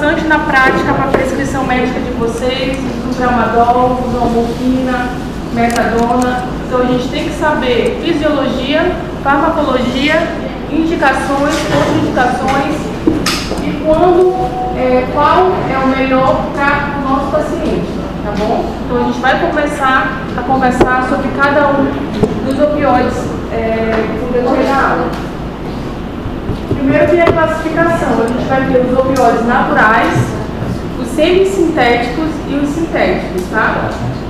bastante na prática para a prescrição médica de vocês, do tramadol, do morfina, metadona. Então a gente tem que saber fisiologia, farmacologia, indicações, contraindicações e qual é o melhor para o nosso paciente, tá bom? Então a gente vai começar a conversar sobre cada um dos opioides no decorrer da aula. Primeiro tem a classificação, a gente vai ter os opioides naturais, os semissintéticos e os sintéticos, tá?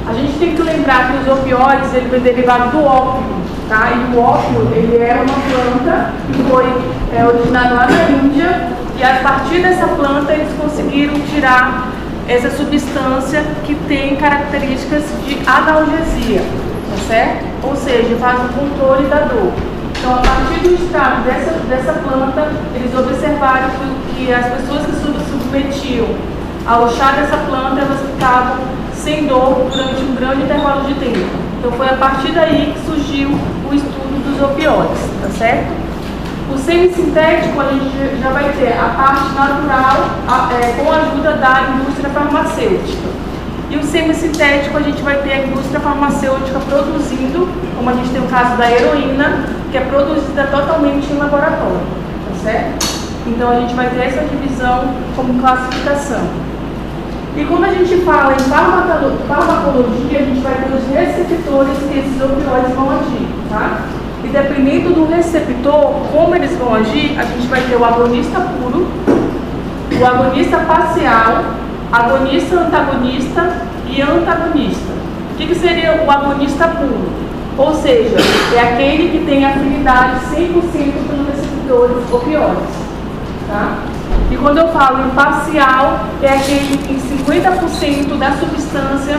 A gente tem que lembrar que os opioides, ele vem derivado do ópio, tá? E o ópio, ele é uma planta que foi originada lá na Índia e a partir dessa planta eles conseguiram tirar essa substância que tem características de analgesia, tá certo? Ou seja, faz o controle da dor. Então, a partir do extrato dessa planta, eles observaram que as pessoas que se submetiam ao chá dessa planta, elas ficavam sem dor durante um grande intervalo de tempo. Então, foi a partir daí que surgiu o estudo dos opioides, tá certo? O semissintético, a gente já vai ter a parte natural com a ajuda da indústria farmacêutica. E o semissintético, a gente vai ter a indústria farmacêutica produzindo, como a gente tem o caso da heroína, que é produzida totalmente em laboratório, tá certo? Então a gente vai ter essa divisão como classificação. E quando a gente fala em farmacologia, a gente vai ter os receptores que esses opioides vão agir, tá? E dependendo do receptor, como eles vão agir, a gente vai ter o agonista puro, o agonista parcial, agonista antagonista e antagonista. O que seria o agonista puro? Ou seja, é aquele que tem afinidade 100% pelos receptores opioides, tá? E quando eu falo em parcial, é aquele que 50% da substância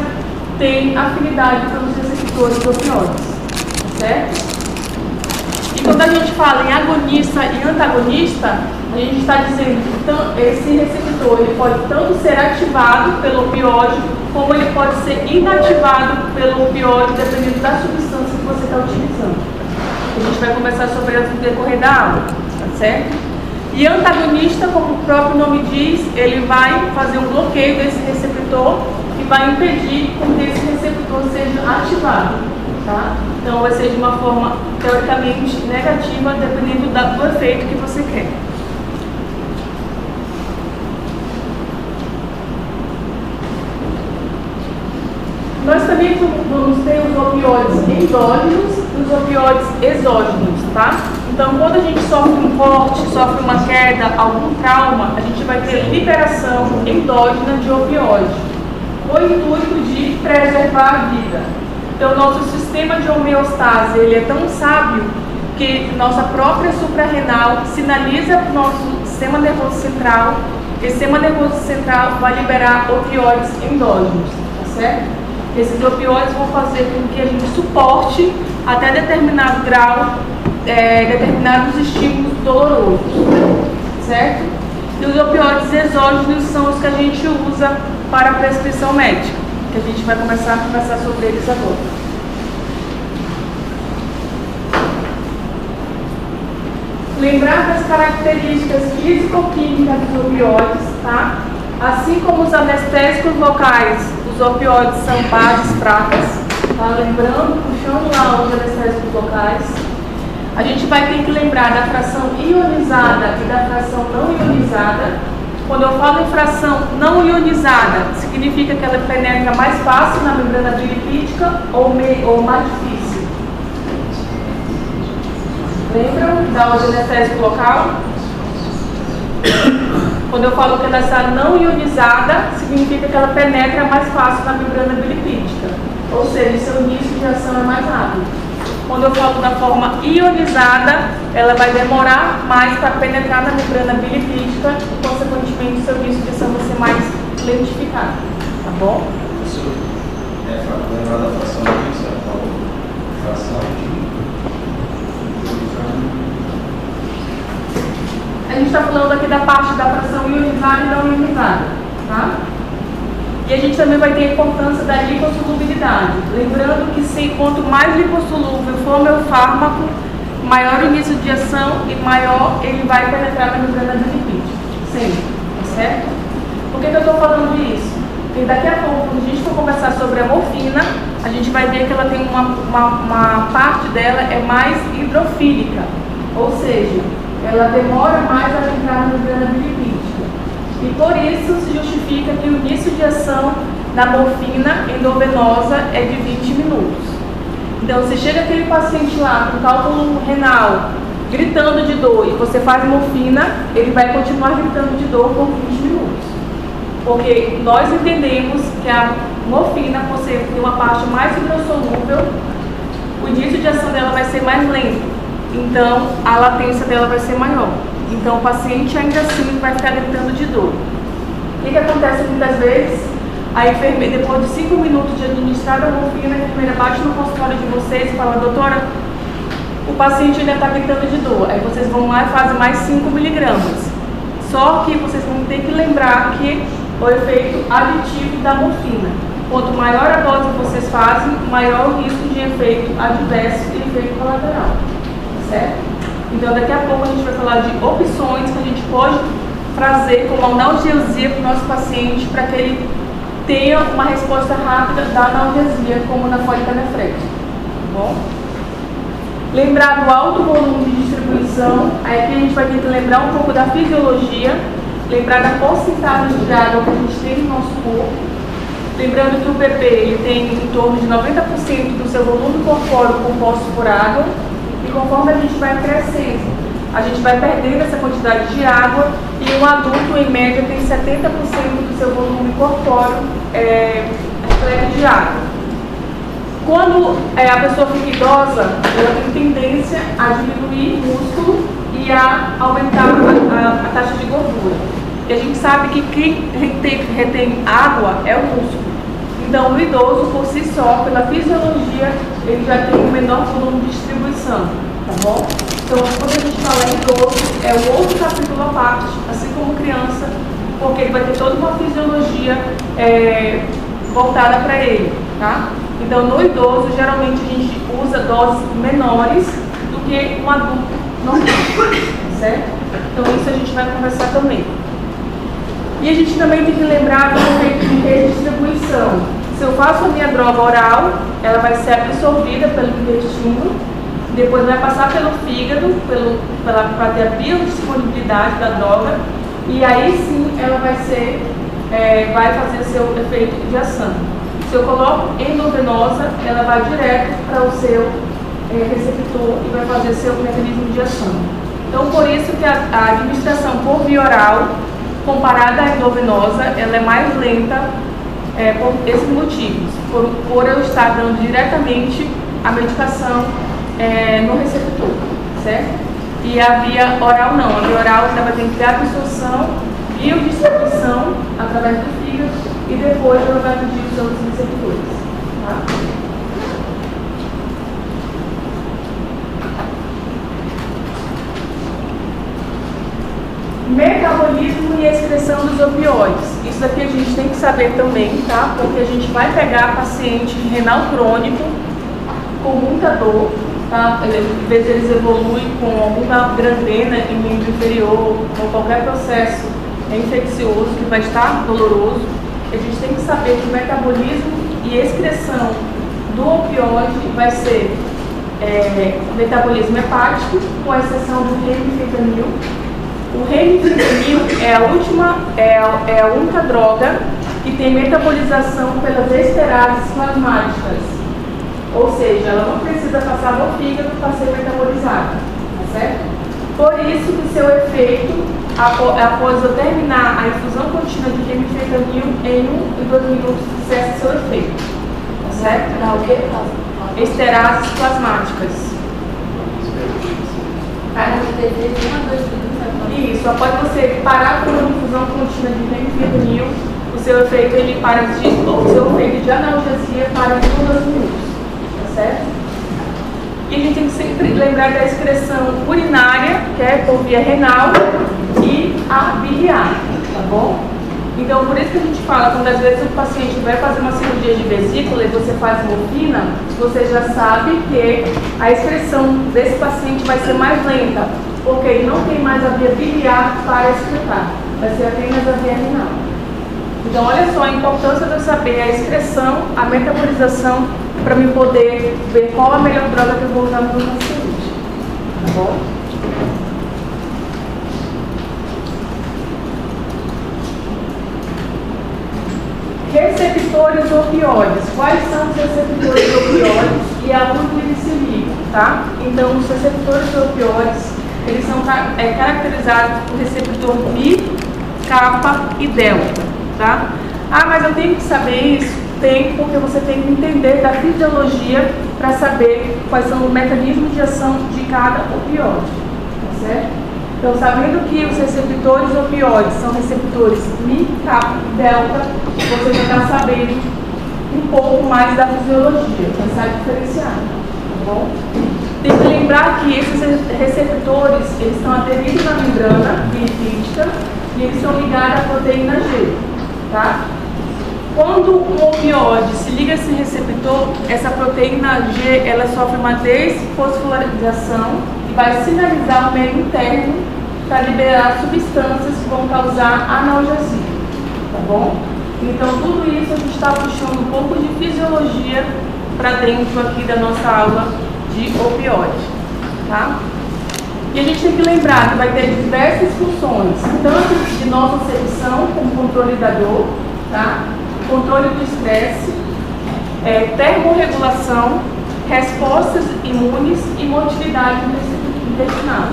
tem afinidade pelos receptores opioides, certo? E quando a gente fala em agonista e antagonista, a gente está dizendo que esse receptor ele pode tanto ser ativado pelo opioide, como ele pode ser inativado pelo opioide, dependendo da substância que você está utilizando. A gente vai conversar sobre elas no decorrer da aula, tá certo? E antagonista, como o próprio nome diz, ele vai fazer um bloqueio desse receptor e vai impedir que esse receptor seja ativado, tá? Então vai ser de uma forma teoricamente negativa, dependendo do efeito que você quer. Nós também vamos ter os opioides endógenos e os opioides exógenos, tá? Então, quando a gente sofre um corte, sofre uma queda, algum trauma, a gente vai ter liberação endógena de opioide, com o intuito de preservar a vida. Então, nosso sistema de homeostase, ele é tão sábio que nossa própria suprarrenal sinaliza para o nosso sistema nervoso central. Esse sistema nervoso central vai liberar opioides endógenos, tá certo? Esses opioides vão fazer com que a gente suporte até determinado grau, determinados estímulos dolorosos, certo? E os opioides exógenos são os que a gente usa para a prescrição médica, que a gente vai começar a conversar sobre eles agora. Lembrar das características físico-químicas dos opioides, tá? Assim como os anestésicos locais, os opioides são bases fracas, tá? Lembrando, puxando lá os anestésicos locais. A gente vai ter que lembrar da fração ionizada e da fração não ionizada. Quando eu falo em fração não ionizada, significa que ela penetra mais fácil na membrana bilipídica ou mais difícil. Lembram da aula de anestésico local? Quando eu falo que ela está não ionizada, significa que ela penetra mais fácil na membrana bilipídica, ou seja, seu início de ação é mais rápido. Quando eu falo da forma ionizada, ela vai demorar mais para penetrar na membrana bilipídica e, consequentemente, seu início de ação vai ser mais lentificado, tá bom? Isso lembrar da fração de fração de... A gente está falando aqui da parte da fração ionizada e não ionizada, tá? E a gente também vai ter a importância da lipossolubilidade. Lembrando que quanto mais lipossolúvel for o meu fármaco, maior o início de ação e maior ele vai penetrar na membrana bilipídica. Sempre, tá certo? Por que eu estou falando isso? Porque daqui a pouco, quando a gente for conversar sobre a morfina, a gente vai ver que ela tem uma parte dela é mais hidrofílica, ou seja, ela demora mais a entrar na membrana bilipídica. E por isso se justifica que o início de ação da morfina endovenosa é de 20 minutos. Então, se chega aquele paciente lá com cálculo renal, gritando de dor, e você faz morfina, ele vai continuar gritando de dor por 20 minutos. Porque nós entendemos que a morfina, por ser uma parte mais hidrossolúvel, o início de ação dela vai ser mais lento. Então, a latência dela vai ser maior. Então, o paciente ainda assim vai ficar gritando de dor. O que acontece muitas vezes? A enfermeira, depois de 5 minutos de administrar a morfina, a enfermeira bate no consultório de vocês e fala: doutora, o paciente ainda está gritando de dor. Aí vocês vão lá e fazem mais 5 miligramas. Só que vocês vão ter que lembrar que o efeito aditivo da morfina. Quanto maior a dose que vocês fazem, maior o risco de efeito adverso e efeito colateral. Certo? Então, daqui a pouco a gente vai falar de opções que a gente pode trazer como analgesia para o nosso paciente, para que ele tenha uma resposta rápida da analgesia, como na folicanefrete. Tá bom? Lembrar do alto volume de distribuição, aí aqui a gente vai ter que lembrar um pouco da fisiologia, lembrar da porcentagem de água que a gente tem no nosso corpo, lembrando que o PP ele tem em torno de 90% do seu volume corpóreo composto por água, e conforme a gente vai crescendo, a gente vai perdendo essa quantidade de água, e um adulto em média tem 70% do seu volume corpóreo repleto de água. Quando a pessoa fica idosa, ela tem tendência a diminuir o músculo e a aumentar a taxa de gordura. E a gente sabe que quem retém água é o músculo. Então, o idoso, por si só, pela fisiologia, ele já tem um menor volume de distribuição, tá bom? Então, quando a gente fala em idoso, é um outro capítulo à parte, assim como criança, porque ele vai ter toda uma fisiologia voltada para ele, tá? Então, no idoso, geralmente a gente usa doses menores do que um adulto normal, certo? Então, isso a gente vai conversar também. E a gente também tem que lembrar do efeito de redistribuição. Se eu faço a minha droga oral, ela vai ser absorvida pelo intestino, depois vai passar pelo fígado, para ter a biodisponibilidade da droga, e aí sim ela vai fazer seu efeito de ação. Se eu coloco endovenosa, ela vai direto para o seu receptor e vai fazer seu mecanismo de ação. Então, por isso que a administração por via oral, comparada à endovenosa, ela é mais lenta por esses motivos, por eu estar dando diretamente a medicação no receptor, certo? E a via oral não, a via oral ela vai ter que ter absorção, biodistribuição através do fígado e depois ela vai atingir os outros receptores, tá? Metabolismo e excreção dos opioides. Isso daqui a gente tem que saber também, tá? Porque a gente vai pegar paciente renal crônico com muita dor, tá? Às vezes eles evoluem com alguma grangrena em membro inferior ou qualquer processo infeccioso que vai estar doloroso. A gente tem que saber que o metabolismo e excreção do opioide vai ser metabolismo hepático, com exceção do remifentanil. O remifentanil é a única droga que tem metabolização pelas esterases plasmáticas. Ou seja, ela não precisa passar no fígado para ser metabolizada, tá certo? Por isso que seu efeito, após eu terminar a infusão contínua de remifentanil, em 1 e 2 minutos cessa seu efeito, tá certo? Não, o quê? Esterases plasmáticas. Isso, após você parar com uma infusão contínua de remifentanil, o seu efeito de analgesia para em 1 ou 2 minutos, tá certo? E a gente tem que sempre lembrar da excreção urinária, que é por via renal, e a biliar, tá bom? Então, por isso que a gente fala, quando às vezes o paciente vai fazer uma cirurgia de vesícula e você faz morfina, você já sabe que a excreção desse paciente vai ser mais lenta, porque ele não tem mais a via biliar para excretar, vai ser apenas a via renal, Então, olha só a importância de eu saber a excreção, a metabolização, para me poder ver qual a melhor droga que eu vou usar no meu paciente. Tá bom? Receptores opioides. Quais são os receptores opioides e aonde eles se ligam, tá? Então, os receptores opioides, eles são caracterizados por receptor Mi, Kappa e Delta, tá? Ah, mas eu tenho que saber isso? Tem, porque você tem que entender da fisiologia para saber quais são os mecanismos de ação de cada opioide, tá certo? Então, sabendo que os receptores opioides são receptores Mi, Kappa e Delta, você já está sabendo um pouco mais da fisiologia, já sabe diferenciar, tá bom? Tem que lembrar que esses receptores, eles estão aderidos na membrana lipídica e eles são ligados à proteína G, tá? Quando um opioide se liga a esse receptor, essa proteína G, ela sofre uma desfosforilação e vai sinalizar o meio interno para liberar substâncias que vão causar analgesia, tá bom? Então, tudo isso a gente está puxando um pouco de fisiologia para dentro aqui da nossa aula de opioide, tá? E a gente tem que lembrar que vai ter diversas funções, tanto de nocicepção como controle da dor, tá? Controle do estresse, termorregulação, respostas imunes e motilidade intestinal.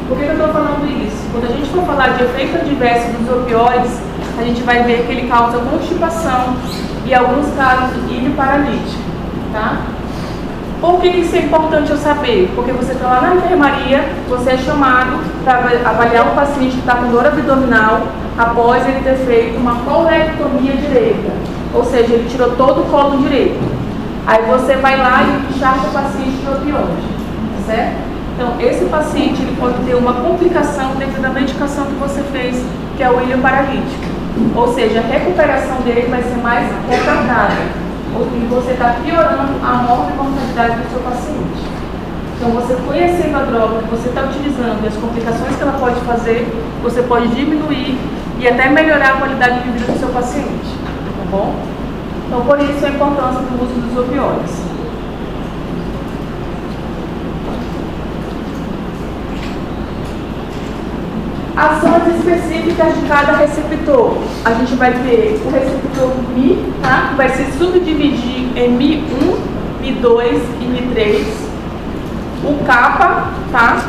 Por que eu estou falando isso? Quando a gente for falar de efeito adverso dos opioides, a gente vai ver que ele causa constipação e, em alguns casos, ilho paralítico, tá? Por que isso é importante eu saber? Porque você está lá na enfermaria, você é chamado para avaliar um paciente que está com dor abdominal após ele ter feito uma colectomia direita, ou seja, ele tirou todo o colo direito. Aí você vai lá e encharca o paciente de opioide, certo? Então, esse paciente ele pode ter uma complicação dentro da medicação que você fez, que é o ilho paralítico. Ou seja, a recuperação dele vai ser mais retardada. E você está piorando a morte e mortalidade do seu paciente. Então, você conhecendo a droga que você está utilizando e as complicações que ela pode fazer, você pode diminuir e até melhorar a qualidade de vida do seu paciente. Tá bom? Então, por isso a importância do uso dos opioides. Ações específicas de cada receptor. A gente vai ter o receptor Mi, tá? Que vai se subdividir em Mi1, Mi2 e Mi3. O Kappa, tá?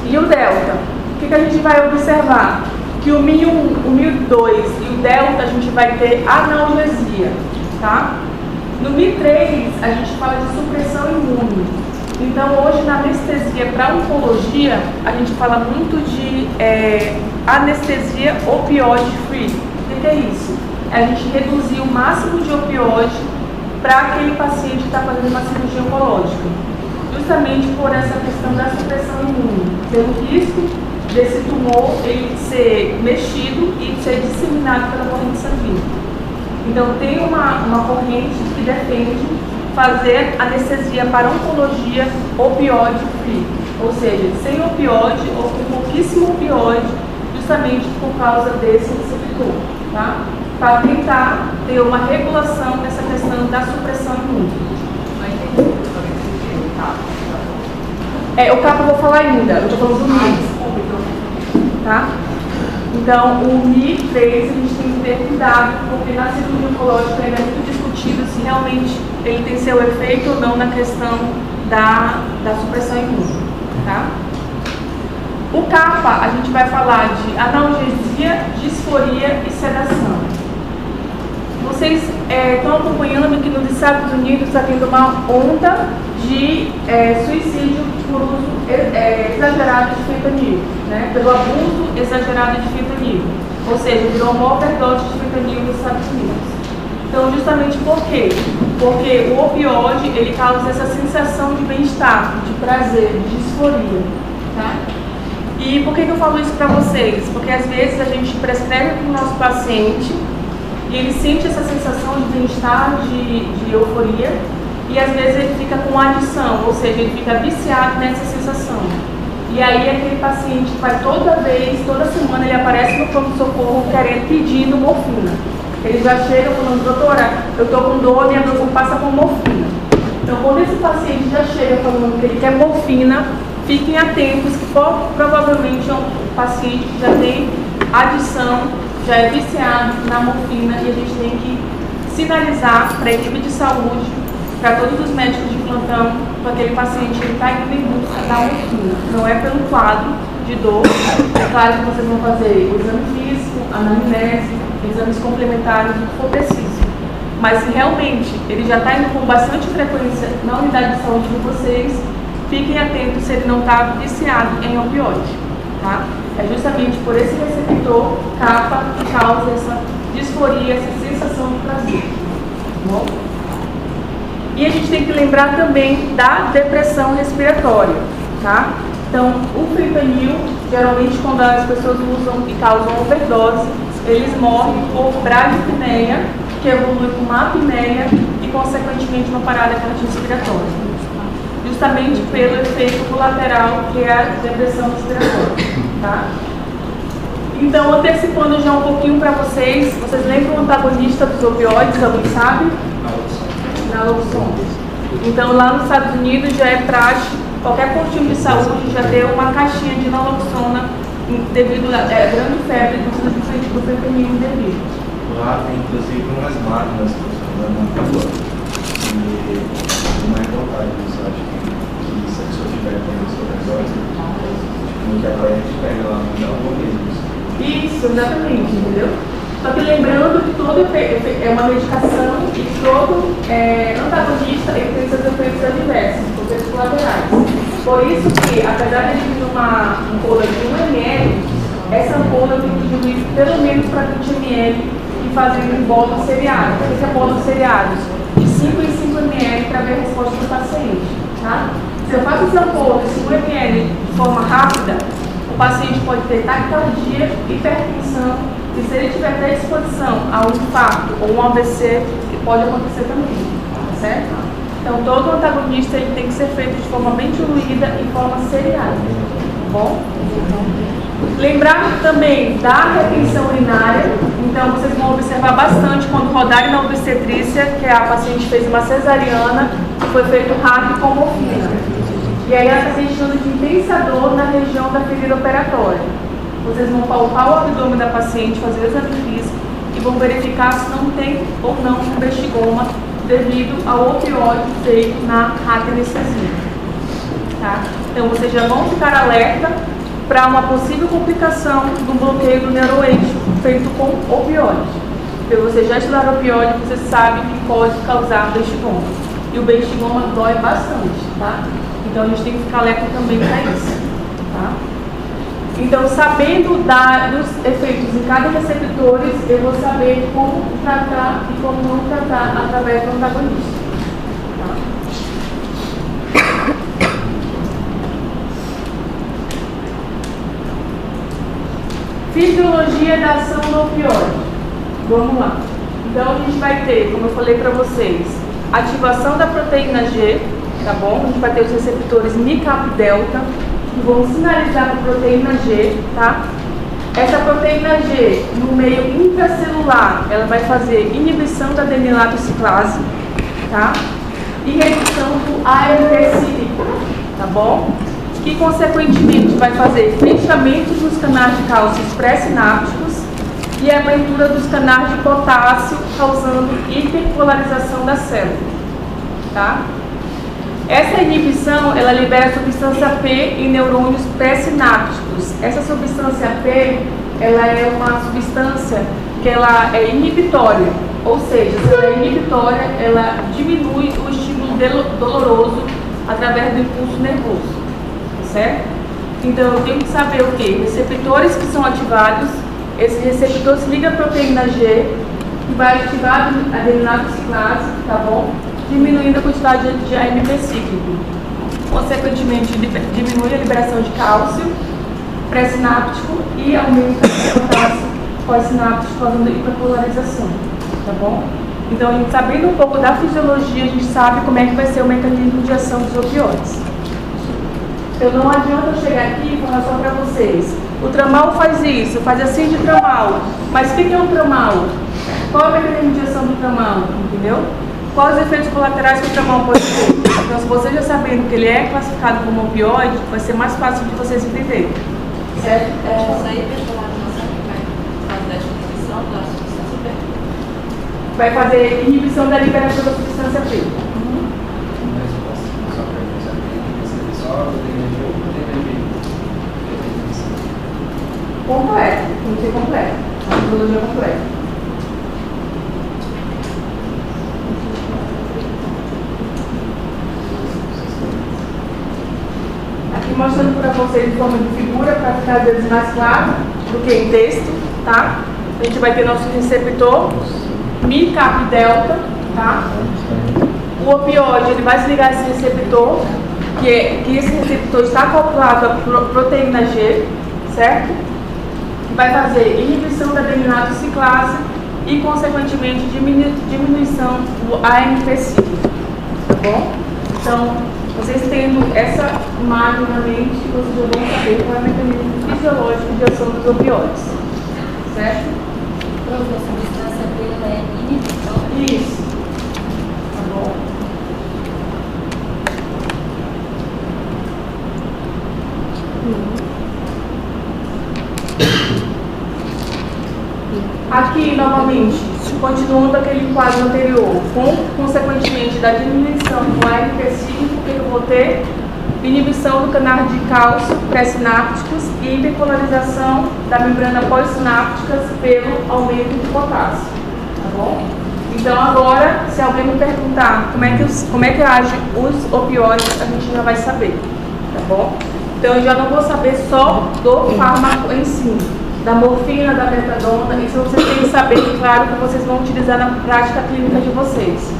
E o Delta. O que a gente vai observar? Que o Mi1, o Mi2 e o Delta a gente vai ter analgesia, tá? No Mi3 a gente fala de supressão imune. Então, hoje na anestesia para oncologia, a gente fala muito de anestesia opioide free. O que é isso? É a gente reduzir o máximo de opioide para aquele paciente que está fazendo uma cirurgia oncológica. Justamente por essa questão da supressão imune. Pelo risco desse tumor ele ser mexido e ser disseminado pela corrente sanguínea. Então, tem uma corrente que defende fazer anestesia para oncologia opioide free, ou seja, sem opioide ou com pouquíssimo opioide, justamente por causa desse receptor, tá? Para tentar ter uma regulação dessa questão da supressão imune. O Kappa eu vou falar ainda, eu estou falando do Mi, tá? Então, o Mi3 a gente tem que ter cuidado, porque na cirurgia oncológica ele é muito discutido se realmente ele tem seu efeito ou não na questão da supressão imune, tá? O Kappa, a gente vai falar de analgesia, disforia e sedação. Vocês estão acompanhando que nos Estados Unidos está tendo uma onda de suicídio por uso exagerado de fentanil, né? Pelo abuso exagerado de fentanil. Ou seja, virou uma overdose de fentanil nos Estados Unidos. Então, justamente por quê? Porque o opioide, ele causa essa sensação de bem-estar, de prazer, de disforia, tá? E por que eu falo isso para vocês? Porque às vezes a gente prescreve para o nosso paciente e ele sente essa sensação de bem-estar, de euforia, e às vezes ele fica com adição, ou seja, ele fica viciado nessa sensação. E aí aquele paciente vai toda semana ele aparece no pronto-socorro pedindo morfina. Ele já chega falando, doutora, eu estou com dor, minha dor passa com morfina. Então, quando esse paciente já chega falando que ele quer morfina, fiquem atentos que provavelmente é um paciente que já tem adição, já é viciado na morfina e a gente tem que sinalizar para a equipe de saúde, para todos os médicos de plantão, que aquele paciente está indo em busca da morfina. Não é pelo quadro de dor. É claro que vocês vão fazer o exame físico, anamnese, exames complementares, o que for preciso. Mas se realmente ele já está indo com bastante frequência na unidade de saúde de vocês, fiquem atentos se ele não está viciado em opioide, tá? É justamente por esse receptor kappa que causa essa disforia, essa sensação de prazer, tá bom? E a gente tem que lembrar também da depressão respiratória, tá? Então, o fentanil, geralmente quando as pessoas usam e causam overdose, eles morrem por bradipneia, que evolui com uma apneia e, consequentemente, uma parada cardiorrespiratória. Justamente pelo efeito colateral que é a depressão respiratória, tá? Então, antecipando já um pouquinho para vocês lembram o antagonista dos opioides, alguém sabe? Naloxona. Então, lá nos Estados Unidos já é praxe, qualquer postinho de saúde já tem uma caixinha de naloxona devido à grande febre do fentanil indevido. Lá tem inclusive umas máquinas que funcionam na rua. E não é vontade, eu acho que se a pessoa tiver com overdose, tipo, que a gente pega lá no organismo. Isso, exatamente, entendeu? Só que lembrando que todo é uma medicação e todo antagonista ele tem seus efeitos adversos, efeitos colaterais. Por isso que, apesar de vir uma ampola de 1 ml, essa ampola tem que diluir pelo menos para 20 ml e fazendo em bolos seriados. O que é bolos seriados? De 5 em 5 ml para ver a resposta do paciente, tá? Se eu faço essa ampola de 5 ml de forma rápida, o paciente pode ter taquicardia, hipertensão, e se ele tiver predisposição a um infarto ou um AVC, pode acontecer também, tá certo? Então, todo antagonista ele tem que ser feito de forma bem diluída e forma seriada, tá bom? Lembrar também da retenção urinária. Então, vocês vão observar bastante quando rodarem na obstetrícia, que a paciente fez uma cesariana, foi feito rápido com morfina. E aí ela está sentindo de intensa dor na região da ferida operatória. Vocês vão palpar o abdômen da paciente, fazer o exame físico e vão verificar se não tem ou não um bestigoma devido ao opioide feito na radioanestesia. Tá? Então vocês já vão ficar alerta para uma possível complicação do bloqueio do neuroeixo feito com opioide. Porque vocês já estudaram opioide, vocês sabem que pode causar bestigoma. E o bestigoma dói bastante, tá? Então a gente tem que ficar alerta também para isso, tá? Então, sabendo dos efeitos em cada receptor, eu vou saber como tratar e como não tratar através do antagonista. Tá? Fisiologia da ação do opioide. Vamos lá. Então, a gente vai ter, como eu falei para vocês, ativação da proteína G, tá bom? A gente vai ter os receptores NICAP-delta, que vão sinalizar para a proteína G, tá? Essa proteína G, no meio intracelular, ela vai fazer inibição da adenilatociclase, tá? E redução do AMP cíclico, tá bom? Que, consequentemente, vai fazer fechamento dos canais de cálcio pré-sinápticos e abertura dos canais de potássio, causando hiperpolarização da célula, tá? Essa inibição, ela libera a substância P em neurônios pré-sinápticos. Essa substância P, ela é uma substância que ela é inibitória, ou seja, se ela é inibitória, ela diminui o estímulo doloroso através do impulso nervoso, tá certo? Então, eu tenho que saber o quê? Receptores que são ativados, esse receptor se liga à proteína G, que vai ativar a adeninatociclase, tá bom? Diminuindo a quantidade de AMP cíclico. Consequentemente, diminui a liberação de cálcio pré-sináptico e aumenta o potássio pós-sináptico, causando hiperpolarização, tá bom? Então, a gente sabendo um pouco da fisiologia, a gente sabe como é que vai ser o mecanismo de ação dos opioides. Então, não adianta eu chegar aqui e falar só para vocês. O tramal faz isso, faz assim de tramal. Mas o que é o tramal? Qual é o mecanismo de ação do tramão, entendeu? Quais os efeitos colaterais que o tramão pode ter? Então, se você já sabendo que ele é classificado como opioide, vai ser mais fácil de vocês entenderem. Certo? Isso aí, personalização que vai fazer a inibição da substância P. Vai fazer inibição da liberação da substância P. Mas eu posso só perguntar se só o DMV ou o DMV? Completo, tem que ser completo. A metodologia completa. Aqui mostrando para vocês em forma de figura, para ficar às vezes mais claro do que em texto, tá? A gente vai ter nosso receptor, Mi, Kappa e Delta, tá? O opioide, ele vai se ligar a esse receptor, que esse receptor está acoplado à proteína G, certo? Vai fazer inibição da adeninado ciclase e, consequentemente, diminuição do AMP5, tá bom? Então, vocês tendo essa imagem na mente, vocês já vão saber qual é o mecanismo fisiológico de ação dos opioides, certo? Então, a substância P é inibição. Isso. Tá bom? Aqui, novamente, continuando aquele quadro anterior, consequentemente da diminuição do AMP5, o que eu vou ter? Inibição do canal de cálcio pré-sinápticos e hiperpolarização da membrana pós-sinápticas pelo aumento do potássio, tá bom? Então agora, se alguém me perguntar como é que age os opioides, a gente já vai saber, tá bom? Então eu já não vou saber só do fármaco em si, da morfina, da metadona, isso vocês têm que saber, claro, que vocês vão utilizar na prática clínica de vocês.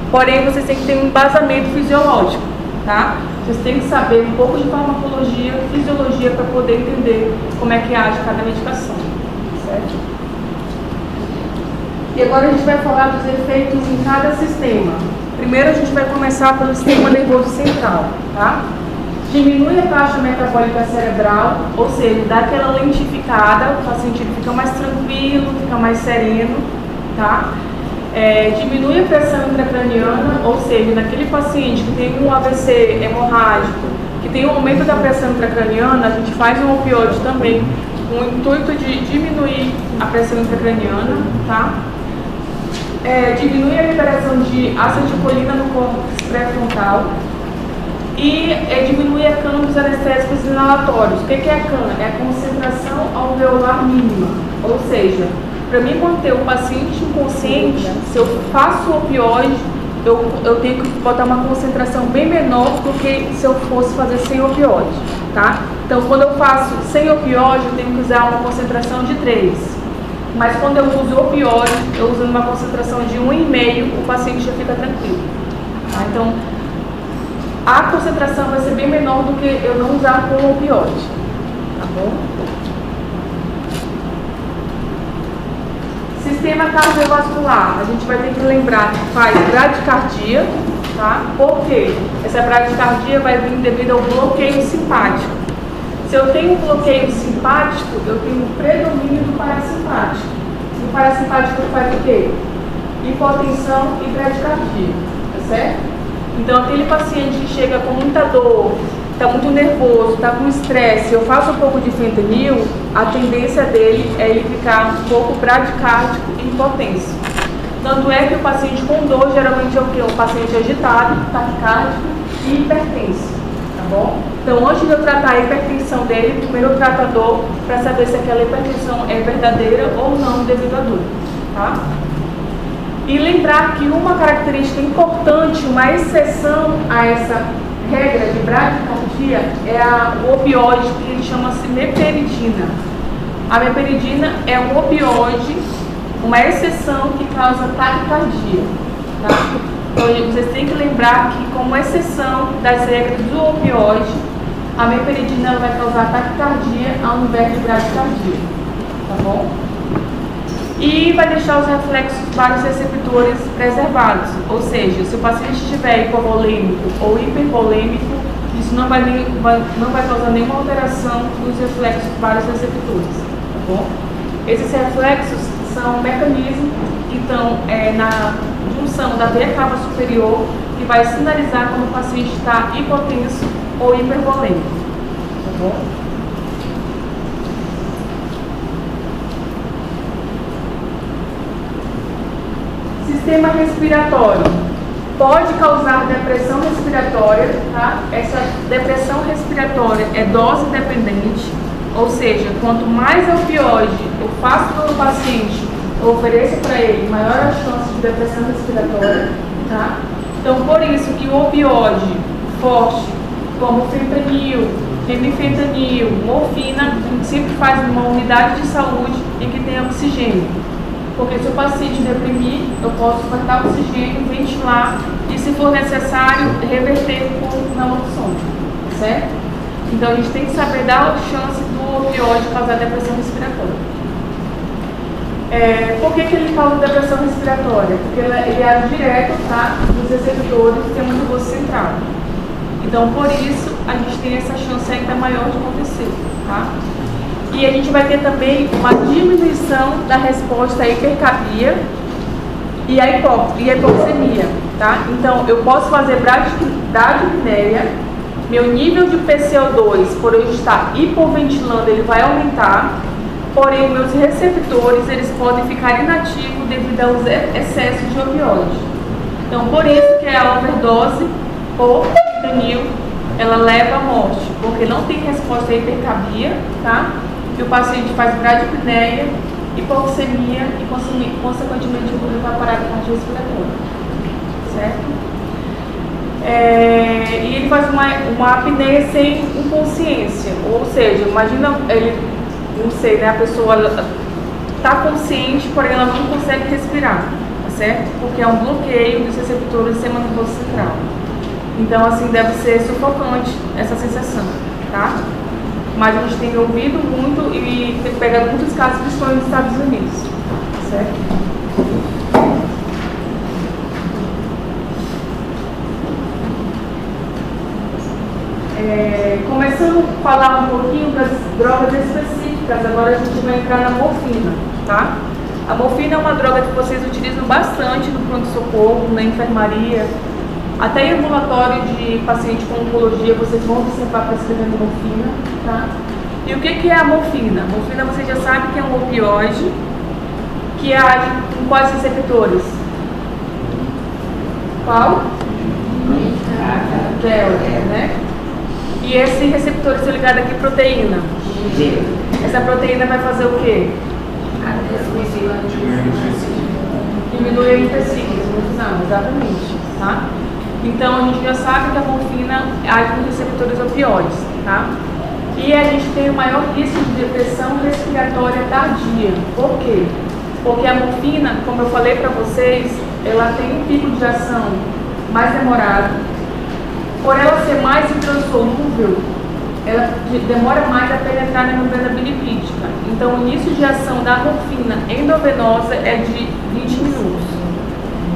Porém, vocês têm que ter um embasamento fisiológico, tá? Vocês têm que saber um pouco de farmacologia, fisiologia, para poder entender como é que age cada medicação, certo? E agora a gente vai falar dos efeitos em cada sistema. Primeiro a gente vai começar pelo sistema nervoso central, tá? Diminui a taxa metabólica cerebral, ou seja, dá aquela lentificada, o paciente fica mais tranquilo, fica mais sereno, tá? Diminui a pressão intracraniana, ou seja, naquele paciente que tem um AVC hemorrágico, que tem um aumento da pressão intracraniana, a gente faz um opioide também, com o intuito de diminuir a pressão intracraniana, tá? Diminui a liberação de acetilcolina no córtex pré-frontal e diminui a cana dos anestésicos inalatórios. O que é a cana? É a concentração alveolar mínima, ou seja, para mim manter o paciente inconsciente, se eu faço o opioide, eu tenho que botar uma concentração bem menor do que se eu fosse fazer sem opioide, tá? Então, quando eu faço sem opioide, eu tenho que usar uma concentração de 3. Mas quando eu uso opioide, eu uso uma concentração de 1,5, o paciente já fica tranquilo, tá? Então, a concentração vai ser bem menor do que eu não usar com opioide, tá bom? Sistema cardiovascular, a gente vai ter que lembrar que faz bradicardia, tá? Por quê? Essa bradicardia vai vir devido ao bloqueio simpático. Se eu tenho um bloqueio simpático, eu tenho predomínio do parasimpático. O parasimpático faz o quê? Hipotensão e bradicardia, tá certo? Então, aquele paciente que chega com muita dor, está muito nervoso, está com estresse, eu faço um pouco de fentanil, a tendência dele é ele ficar um pouco bradicárdico e hipotenso. Tanto é que o paciente com dor geralmente é o quê? O paciente agitado, taquicárdico e hipertenso, tá bom? Então, antes de eu tratar a hipertensão dele, primeiro eu trato a dor para saber se aquela hipertensão é verdadeira ou não devido à dor, tá? E lembrar que uma característica importante, uma exceção a essa regra de bradicardia é o opioide que chama-se meperidina. A meperidina é um opioide, uma exceção que causa taquicardia, tá? Então vocês têm que lembrar que, como exceção das regras do opioide, a meperidina vai causar taquicardia ao invés de bradicardia, tá bom? E vai deixar os reflexos vários receptores preservados, ou seja, se o paciente estiver hipovolêmico ou hipervolêmico, isso não vai causar nenhuma alteração nos reflexos vários receptores, tá bom? Esses reflexos são mecanismos que estão na junção da veia cava superior, que vai sinalizar quando o paciente está hipotenso ou hipervolêmico. Tá bom? Sistema respiratório. Pode causar depressão respiratória, tá? Essa depressão respiratória é dose dependente, ou seja, quanto mais opioide eu faço pelo paciente, eu ofereço para ele, maior a chance de depressão respiratória, tá? Então, por isso que o opioide forte, como fentanil, remifentanil, morfina, a gente sempre faz numa unidade de saúde em que tem oxigênio. Porque se o paciente deprimir, eu posso cortar oxigênio, ventilar e, se for necessário, reverter com naloxona, certo? Então, a gente tem que saber dar a chance do opioide causar depressão respiratória. Por que ele causa depressão respiratória? Porque ele age direto, tá, nos receptores que tem uma nervoso central. Então, por isso, a gente tem essa chance ainda maior de acontecer, tá? E a gente vai ter também uma diminuição da resposta à hipercapnia e à hipoxemia, tá? Então, eu posso fazer bradipneia, meu nível de PCO2, por eu estar hipoventilando, ele vai aumentar, porém, meus receptores, eles podem ficar inativos devido aos excessos de opioide. Então, por isso que a overdose por fentanil, ela leva à morte, porque não tem resposta à hipercapnia, tá? E o paciente faz bradipneia, hipoxemia e, consequentemente, o aparato cardiorrespiratório, certo? E ele faz uma apneia sem inconsciência, ou seja, imagina ele, não sei, né, a pessoa está consciente, porém ela não consegue respirar, tá certo? Porque é um bloqueio dos receptores do sistema nervoso central. Então, assim, deve ser sufocante essa sensação, tá? Mas a gente tem ouvido muito e tem pegado muitos casos, principalmente nos Estados Unidos, certo? Começando a falar um pouquinho das drogas específicas, agora a gente vai entrar na morfina, tá? A morfina é uma droga que vocês utilizam bastante no pronto-socorro, na enfermaria, até em ambulatório de paciente com oncologia, vocês vão observar prescrevendo morfina, tá? E o que é a morfina? A morfina, vocês já sabem que é um opioide que age com quais receptores? Qual? Delta, né? E esses receptores estão ligados aqui à proteína. Essa proteína vai fazer o quê? Diminui a hiperciclismo, exatamente, tá? Então, a gente já sabe que a morfina age nos receptores opioides, tá? E a gente tem o maior risco de depressão respiratória tardia. Por quê? Porque a morfina, como eu falei para vocês, ela tem um pico de ação mais demorado. Por ela ser mais hidrossolúvel, ela demora mais a penetrar na membrana bilipídica. Então, o início de ação da morfina endovenosa é de 20 minutos.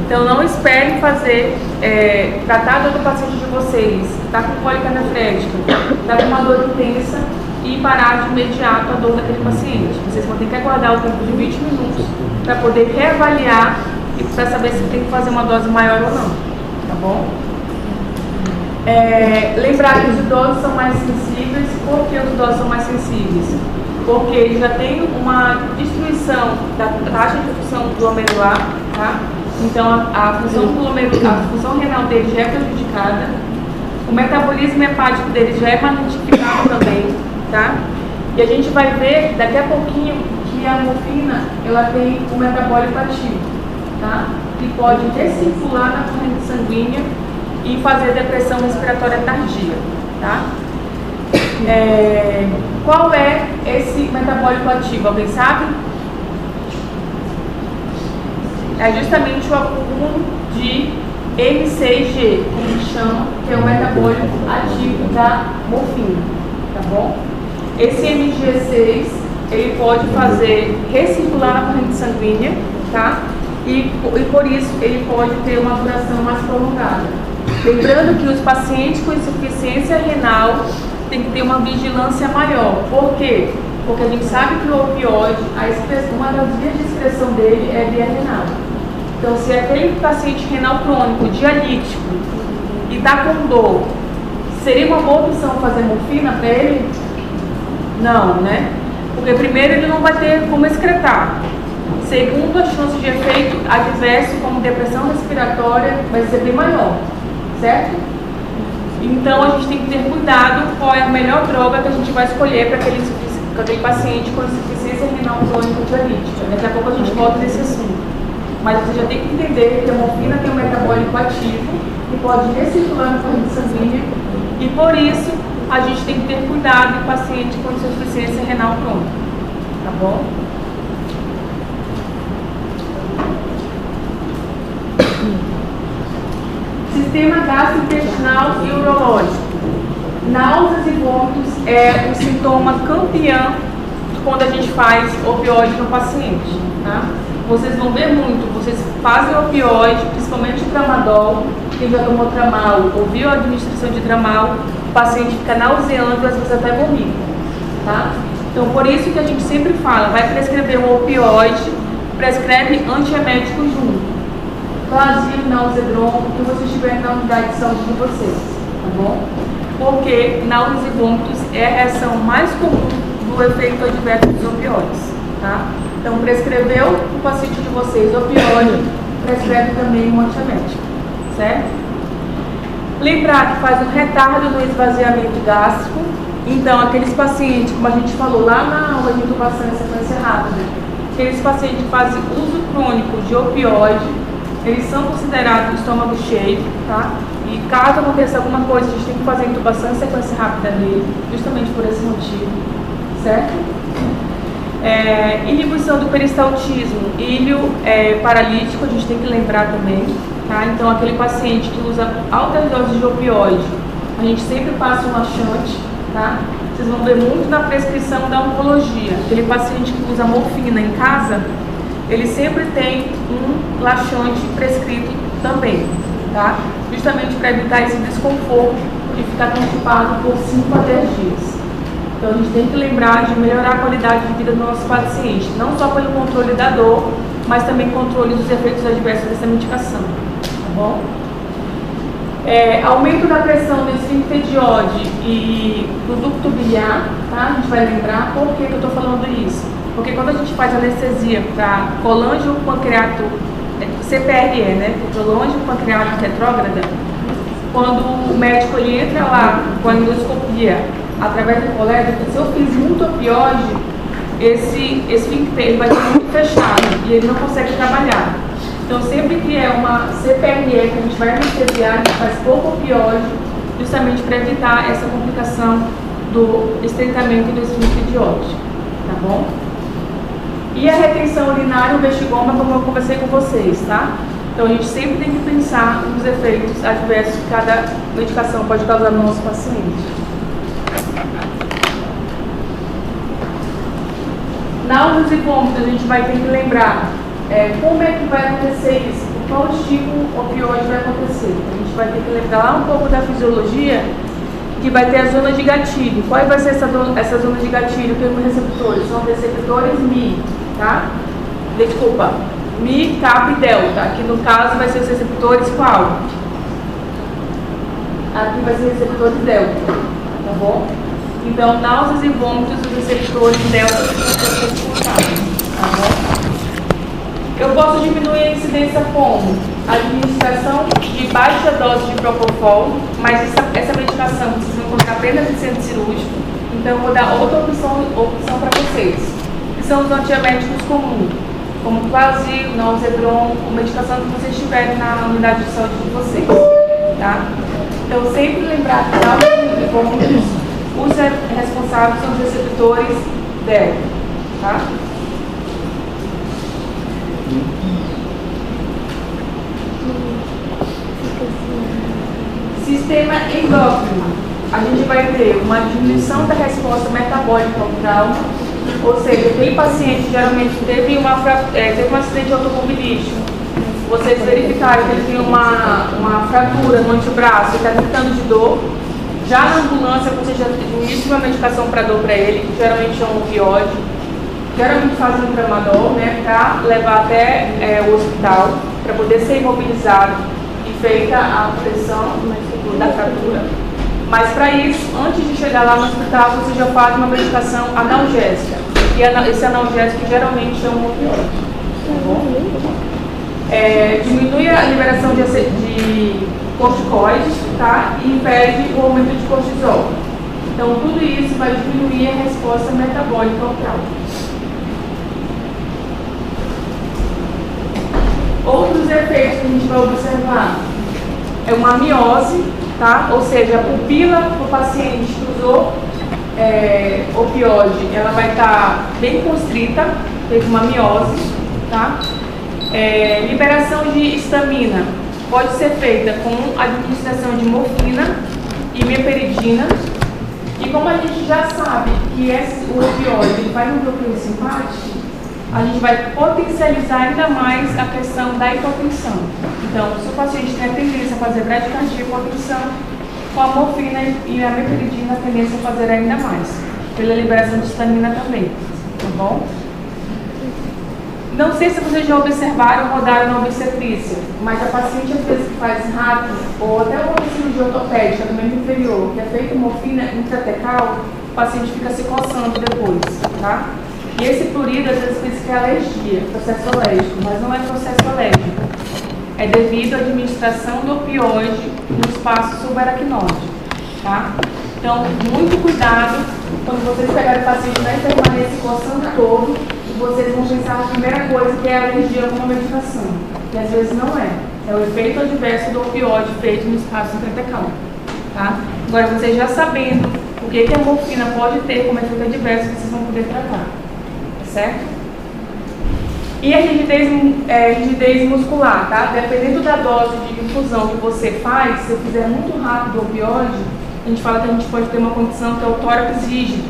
Então, não esperem fazer tratar do paciente de vocês que está com cólica nefrética, está com uma dor intensa e parar de imediato a dor daquele paciente. Vocês vão ter que aguardar o tempo de 20 minutos para poder reavaliar e para saber se tem que fazer uma dose maior ou não, tá bom? Lembrar que os idosos são mais sensíveis. Por que os idosos são mais sensíveis? Porque eles já têm uma destruição da taxa de função glomerular, tá? Então a função renal deles já é prejudicada, o metabolismo hepático deles já é magnificado também, tá? E a gente vai ver daqui a pouquinho que a morfina, ela tem um metabólico ativo, tá? Que pode recircular na corrente sanguínea e fazer depressão respiratória tardia, tá? Qual é esse metabólico ativo? Alguém sabe? É justamente o acúmulo de M6G, como se chama, que é o metabólico ativo da morfina, tá bom? Esse MG6, ele pode fazer recircular na corrente sanguínea, tá? E por isso ele pode ter uma duração mais prolongada. Lembrando que os pacientes com insuficiência renal têm que ter uma vigilância maior. Por quê? Porque a gente sabe que o opioide, uma das vias de excreção dele é via renal. Então, se aquele paciente renal crônico, dialítico, e está com dor, seria uma boa opção fazer morfina para ele? Não, né? Porque primeiro ele não vai ter como excretar. Segundo, a chance de efeito adverso, como depressão respiratória, vai ser bem maior, certo? Então a gente tem que ter cuidado qual é a melhor droga que a gente vai escolher para aquele paciente com insuficiência renal crônica dialítica. Daqui a pouco a gente volta nesse assunto. Mas você já tem que entender que a morfina tem um metabólico ativo que pode recircular na corrente sanguínea e por isso a gente tem que ter cuidado em paciente com insuficiência renal crônica, tá bom? Sistema gastrointestinal e urológico. Náuseas e vômitos é o sintoma campeão quando a gente faz opioide no paciente, tá? Vocês vão ver muito, vocês fazem opioide, principalmente o tramadol, quem já tomou tramal, ouviu a administração de tramal, o paciente fica nauseando, às vezes até vomita, tá? Então, por isso que a gente sempre fala, vai prescrever um opioide, prescreve antiemético junto. Flagyl, Náusea-Dron, o que vocês tiverem na unidade de saúde de vocês, tá bom? Porque náuseas e vômitos é a reação mais comum do efeito adverso dos opioides, tá? Então, prescreveu o paciente de vocês opioide, prescreve também um antiemético, certo? Lembrar que faz um retardo no esvaziamento gástrico. Então, aqueles pacientes, como a gente falou lá na aula de intubação em sequência rápida, aqueles pacientes que fazem uso crônico de opioide, eles são considerados estômago cheio, tá? E caso aconteça alguma coisa, a gente tem que fazer intubação em sequência rápida nele, justamente por esse motivo, certo? Inibição do peristaltismo, ilho paralítico, a gente tem que lembrar também, tá? Então, aquele paciente que usa altas doses de opioide, a gente sempre passa um laxante, tá? Vocês vão ver muito na prescrição da oncologia, aquele paciente que usa morfina em casa, ele sempre tem um laxante prescrito também, tá? Justamente para evitar esse desconforto de ficar constipado por 5 a 10 dias. Então a gente tem que lembrar de melhorar a qualidade de vida do nosso paciente, não só pelo controle da dor, mas também controle dos efeitos adversos dessa medicação, tá bom? Aumento da pressão do esfíncter de Oddi e do ducto biliar, tá? A gente vai lembrar por que eu estou falando isso. Porque quando a gente faz anestesia para colangiopancreato, CPRE, né? Colangiopancreato retrógrada, quando o médico ele entra lá com a endoscopia através do colega, se eu fiz muito opioide, esse esfíncter vai ser muito fechado e ele não consegue trabalhar. Então, sempre que é uma CPRE que a gente vai anestesiar, a gente faz pouco opioide, justamente para evitar essa complicação do estreitamento do esfíncter de Oddi, tá bom? E a retenção urinária, o vestigoma, como eu conversei com vocês, tá? Então, a gente sempre tem que pensar nos efeitos adversos que cada medicação pode causar no nosso paciente. Náuseas e vômitos, a gente vai ter que lembrar como é que vai acontecer isso, qual tipo opioide vai acontecer. A gente vai ter que lembrar lá um pouco da fisiologia, que vai ter a zona de gatilho. Qual vai ser essa zona de gatilho? Temos receptores, são receptores Mi, tá? Desculpa, Mi, Kappa e Delta. Aqui no caso vai ser os receptores qual? Aqui vai ser receptores Delta, tá bom? Então, náuseas e vômitos, os receptores Delta são responsáveis, tá bom? Eu posso diminuir a incidência como administração de baixa dose de propofol, mas essa medicação vocês vão encontrar apenas no centro cirúrgico, então eu vou dar outra opção para vocês, que são os antieméticos comuns, como Flagyl, Náusea-Dron, ou medicação que vocês tiverem na unidade de saúde de vocês, tá? Então, sempre lembrar que náuseas e vômitos, os responsáveis são os receptores delta, tá? Sistema endócrino. A gente vai ter uma diminuição da resposta metabólica ao trauma, ou seja, aquele paciente geralmente teve um acidente automobilístico, vocês verificaram que ele tem uma fratura no antebraço e está gritando de dor, Já na ambulância, você já administra uma medicação para dor para ele, que geralmente é um opioide. Geralmente fazem um tramadol, né, para levar até o hospital, para poder ser imobilizado e feita a proteção da fratura. Mas para isso, antes de chegar lá no hospital, você já faz uma medicação analgésica. E esse analgésico geralmente é um opioide. Tá bom? Diminui a liberação de corticoides, tá? E impede o aumento de cortisol. Então, tudo isso vai diminuir a resposta metabólica local. Outros efeitos que a gente vai observar é uma miose, tá? Ou seja, a pupila do paciente que usou opioide, ela vai estar bem constrita, teve uma miose, tá? Liberação de histamina pode ser feita com administração de morfina e meperidina. E como a gente já sabe que o opioide ele vai no bloqueio simpático, a gente vai potencializar ainda mais a questão da hipotensão. Então, se o paciente tem a tendência a fazer bradicardia e hipotensão, com a morfina e a meperidina, a tendência a fazer ainda mais, pela liberação de histamina também, tá bom? Não sei se vocês já observaram ou rodaram na obstetrícia, mas a paciente às vezes que faz rápido, ou até uma cirurgia ortopédica do membro inferior, que é feita morfina intratecal, o paciente fica se coçando depois, tá? E esse prurido às vezes pensa que é alergia, processo alérgico, mas não é processo alérgico. É devido à administração do opioide no espaço subaracnóide, tá? Então, muito cuidado quando vocês pegarem o paciente vai permanecer se coçando todo e vocês vão pensar na primeira coisa que é a alergia a alguma medicação, que às vezes não é. É o efeito adverso do opioide feito no espaço intratecal, tá? Agora, vocês já sabendo o que a morfina pode ter como efeito adverso, vocês vão poder tratar. Certo? E a rigidez muscular, tá? Dependendo da dose de infusão que você faz, se eu fizer muito rápido o opioide, a gente fala que a gente pode ter uma condição que é o tórax rígido.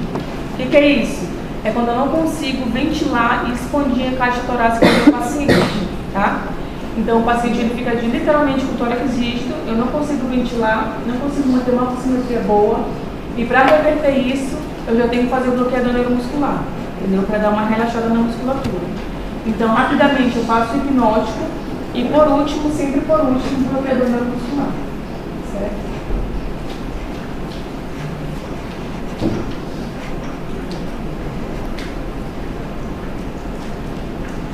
O que é isso? É quando eu não consigo ventilar e expandir a caixa torácica do paciente, tá? Então o paciente ele fica literalmente com o tórax rígido, eu não consigo ventilar, não consigo manter uma oximetria boa, e para reverter isso, eu já tenho que fazer o bloqueador neuromuscular. Entendeu? Para dar uma relaxada na musculatura. Então, rapidamente eu faço o hipnótico e por último, sempre por último, o bloqueador neuromuscular. Certo?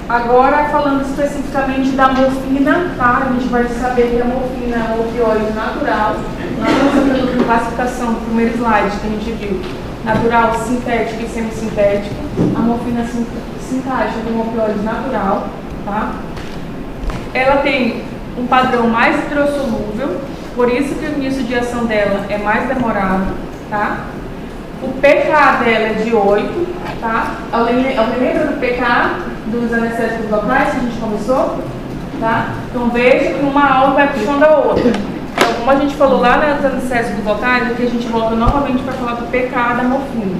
Agora, falando especificamente da morfina, tá? A gente vai saber que a morfina é um opioide natural. Na nossa classificação, no primeiro slide que a gente viu, natural, sintético e semissintético. A morfina se encaixa como um opioide natural, tá? Ela tem um padrão mais hidrossolúvel, por isso que o início de ação dela é mais demorado, tá? O pK dela é de 8, tá? Lembra do pK dos anestésicos locais que a gente começou? Tá? Então veja que uma aula vai puxando a outra. Então, como a gente falou lá nos anestésicos locais, aqui a gente volta novamente para falar do pK da morfina.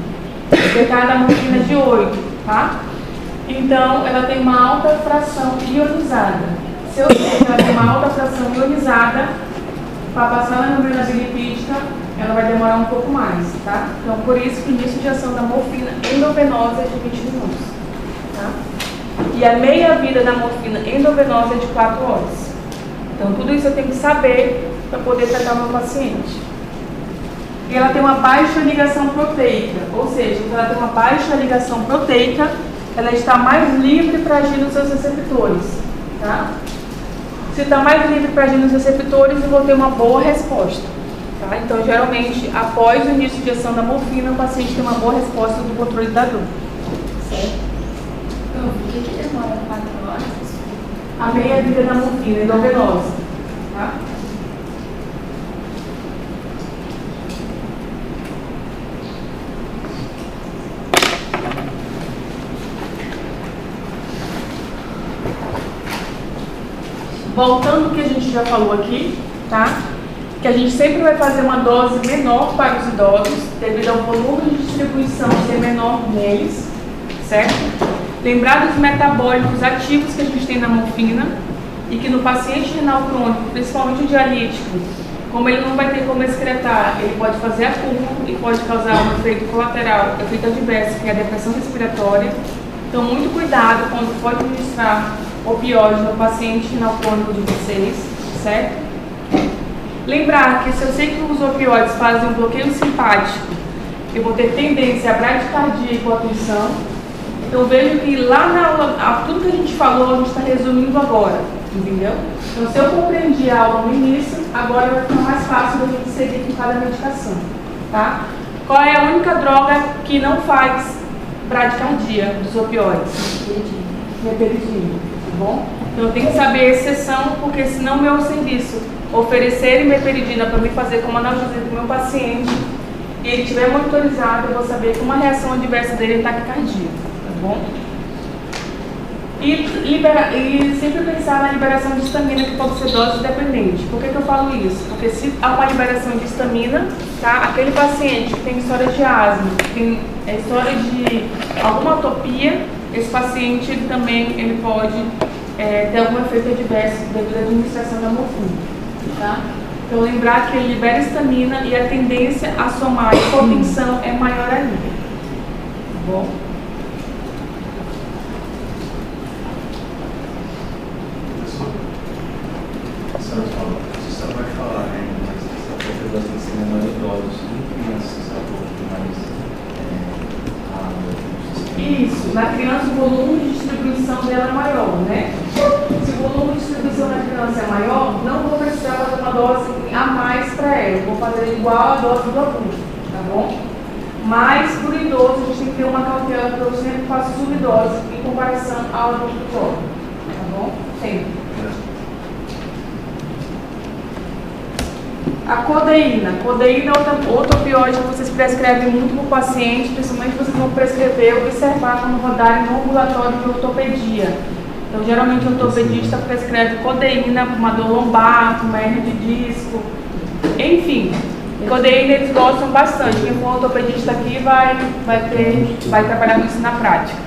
O pK da morfina é de 8, tá? Então, ela tem uma alta fração ionizada. Se eu sei que ela tem uma alta fração ionizada, para passar na membrana bilipídica, ela vai demorar um pouco mais, tá? Então, por isso que o início de ação da morfina endovenosa é de 20 minutos, tá? E a meia-vida da morfina endovenosa é de 4 horas. Então, tudo isso eu tenho que saber para poder tratar o meu paciente. E ela tem uma baixa ligação proteica, ou seja, se ela tem uma baixa ligação proteica, ela está mais livre para agir nos seus receptores, tá? Se está mais livre para agir nos receptores, eu vou ter uma boa resposta, tá? Então, geralmente, após o início de ação da morfina, o paciente tem uma boa resposta do controle da dor, certo? Então, por que demora 4 horas? A meia-vida da morfina endovenosa, tá? Voltando ao que a gente já falou aqui, tá? Que a gente sempre vai fazer uma dose menor para os idosos, devido ao volume de distribuição ser menor neles, certo? Lembrar dos metabólicos ativos que a gente tem na morfina e que no paciente renal crônico, principalmente o dialítico, Como ele não vai ter como excretar, ele pode fazer acúmulo e pode causar um efeito colateral, efeito adverso, que é a depressão respiratória. Então, muito cuidado quando for administrar opioide no paciente inalcoólico de vocês, certo? Lembrar que se eu sei que os opioides fazem um bloqueio simpático, eu vou ter tendência a bradicardia e hipotensão. Então, vejo que lá na aula, tudo que a gente falou, a gente está resumindo agora, entendeu? Então, se eu compreendi a aula no início, agora vai ficar mais fácil da gente seguir com cada medicação, tá? Qual é a única droga que não faz bradicardia dos opioides? Meperidina, tá bom? Então, eu tenho que saber a exceção, porque senão meu serviço oferecer meperidina para me fazer como analgesia do meu paciente, e ele estiver monitorizado, eu vou saber que uma reação adversa dele é taquicardia, tá bom? E sempre pensar na liberação de histamina, que pode ser dose dependente. Por que eu falo isso? Porque se há uma liberação de histamina, tá? Aquele paciente que tem história de asma, que tem história de alguma atopia, esse paciente ele pode ter algum efeito adverso devido à administração da morfina, tá? Então, lembrar que ele libera histamina e a tendência a somar hipotensão é maior ali, tá bom? Você só vai falar, né? Mas essa professora tem que ser menor idosos, em crianças, um pouco mais Isso, na criança o volume de distribuição dela é maior, né? Se o volume de distribuição na criança é maior, não vou precisar fazer uma dose a mais para ela, eu vou fazer igual a dose do adulto, tá bom? Mas, por idoso, a gente tem que ter uma cautela, porque eu sempre faço subdose em comparação ao adulto jovem, tá bom? Sempre. A codeína. Codeína é outro opioide que vocês prescrevem muito para o paciente, principalmente vocês vão prescrever, observar quando rodarem no ambulatório de ortopedia. Então, geralmente, o ortopedista prescreve codeína para uma dor lombar, para uma hernia de disco, enfim. Codeína eles gostam bastante. Quem for ortopedista aqui vai trabalhar com isso na prática.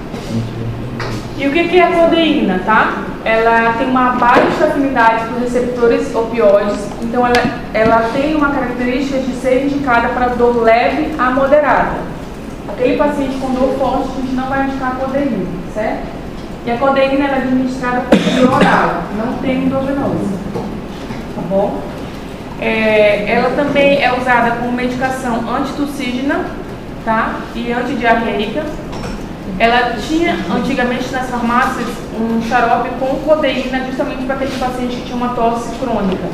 E o que é a codeína, tá? Ela tem uma baixa afinidade para os receptores opioides, então ela tem uma característica de ser indicada para dor leve a moderada. Aquele paciente com dor forte, a gente não vai indicar a codeína, certo? E a codeína ela é administrada por via oral, não tem endovenosa, tá bom? Ela também é usada como medicação antitussígena, tá? E antidiarreica. Ela tinha antigamente nas farmácias um xarope com codeína justamente para aquele paciente que tinha uma tosse crônica.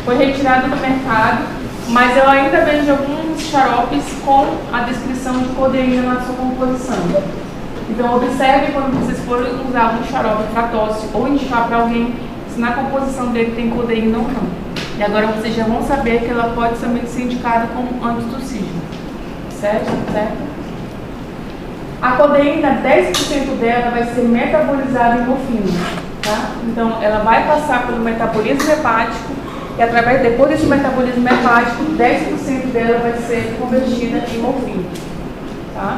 Foi retirado do mercado, mas eu ainda vejo alguns xaropes com a descrição de codeína na sua composição. Então observe quando vocês forem usar um xarope para tosse ou indicar para alguém se na composição dele tem codeína ou não. E agora vocês já vão saber que ela pode também ser indicada como antitussígena. Certo? A codeína, 10% dela vai ser metabolizada em morfina, tá? Então, ela vai passar pelo metabolismo hepático e depois desse metabolismo hepático, 10% dela vai ser convertida em morfina, tá?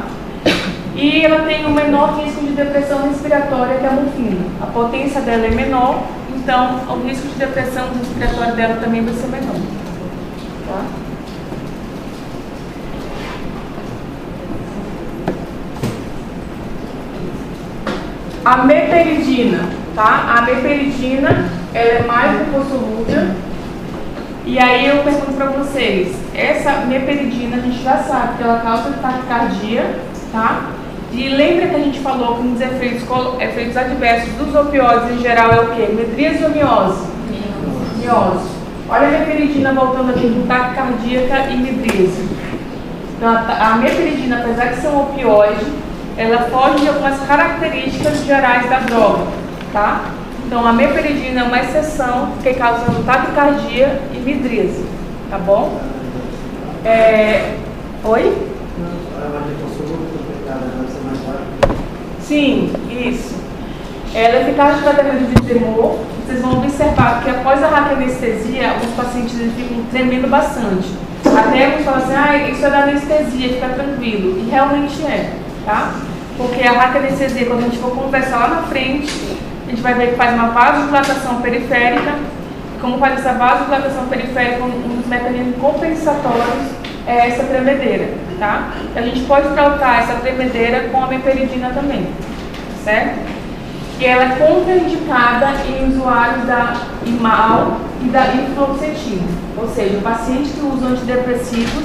E ela tem um menor risco de depressão respiratória que a morfina. A potência dela é menor, então o risco de depressão respiratória dela também vai ser menor, tá? A meperidina, tá? A meperidina, ela é mais lipossolúvel. E aí eu pergunto para vocês, essa meperidina a gente já sabe que ela causa taquicardia, tá? E lembra que a gente falou que um dos efeitos adversos dos opioides em geral é o quê? Medríase ou miose? Miose. Olha a meperidina voltando aqui com taquicardíaca e medríase. Então a meperidina, apesar de ser um opioide, ela foge de algumas características gerais da droga, tá? Então, a meperidina é uma exceção, que causa taquicardia e midríase, tá bom? Oi? Sim, isso. Ela é eficaz no tratamento de tremor. Vocês vão observar que após a raquianestesia, alguns pacientes ficam tremendo bastante. Até alguns falam assim, isso é da anestesia, fica tranquilo. E realmente é. Tá? Porque a raquianestesia, quando a gente for conversar lá na frente, a gente vai ver que faz uma vasodilatação periférica, como faz essa vasodilatação periférica, um dos mecanismos compensatórios é essa tremedeira, tá? A gente pode tratar essa tremedeira com a meperidina também, certo? E ela é contraindicada em usuários da IMAL e da fluoxetina. Ou seja, o paciente que usa antidepressivos,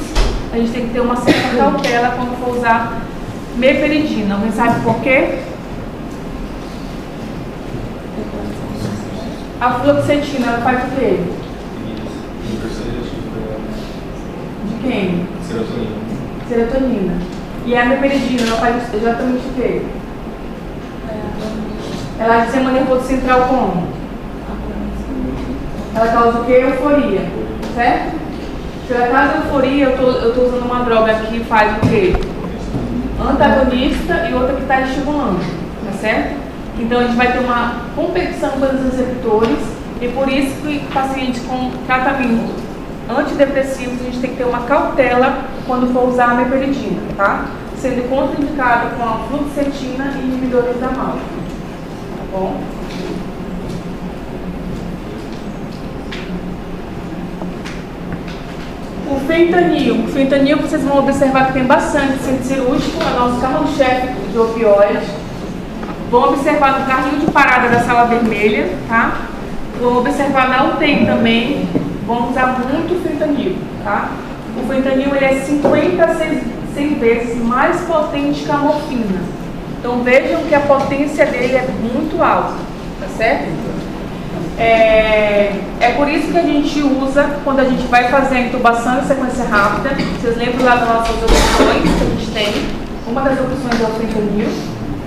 a gente tem que ter uma certa cautela quando for usar meperidina. Alguém sabe por quê? A fluoxetina, ela faz o quê? De quem? Serotonina. E a meperidina, ela faz exatamente o quê? Ela age sistema nervoso central como? Ela causa o quê? Euforia, certo? Se ela causa euforia, eu tô usando uma droga que faz o quê? Antagonista e outra que está estimulando, tá certo? Então a gente vai ter uma competição com os receptores e por isso que pacientes com tratamento antidepressivos a gente tem que ter uma cautela quando for usar a meperidina, tá? Sendo contraindicado com a fluoxetina e inibidores da MAO. Tá bom? O fentanil vocês vão observar que tem bastante centro cirúrgico, é o nosso carro-chefe de opioides. Vão observar no carrinho de parada da sala vermelha, tá? Vão observar na UTI também, vão usar muito fentanil, tá? O fentanil ele é 50 a 100 vezes mais potente que a morfina. Então vejam que a potência dele é muito alta, tá certo? É por isso que a gente usa, quando a gente vai fazer a intubação em sequência rápida, vocês lembram lá das nossas opções que a gente tem? Uma das opções é o fentanil.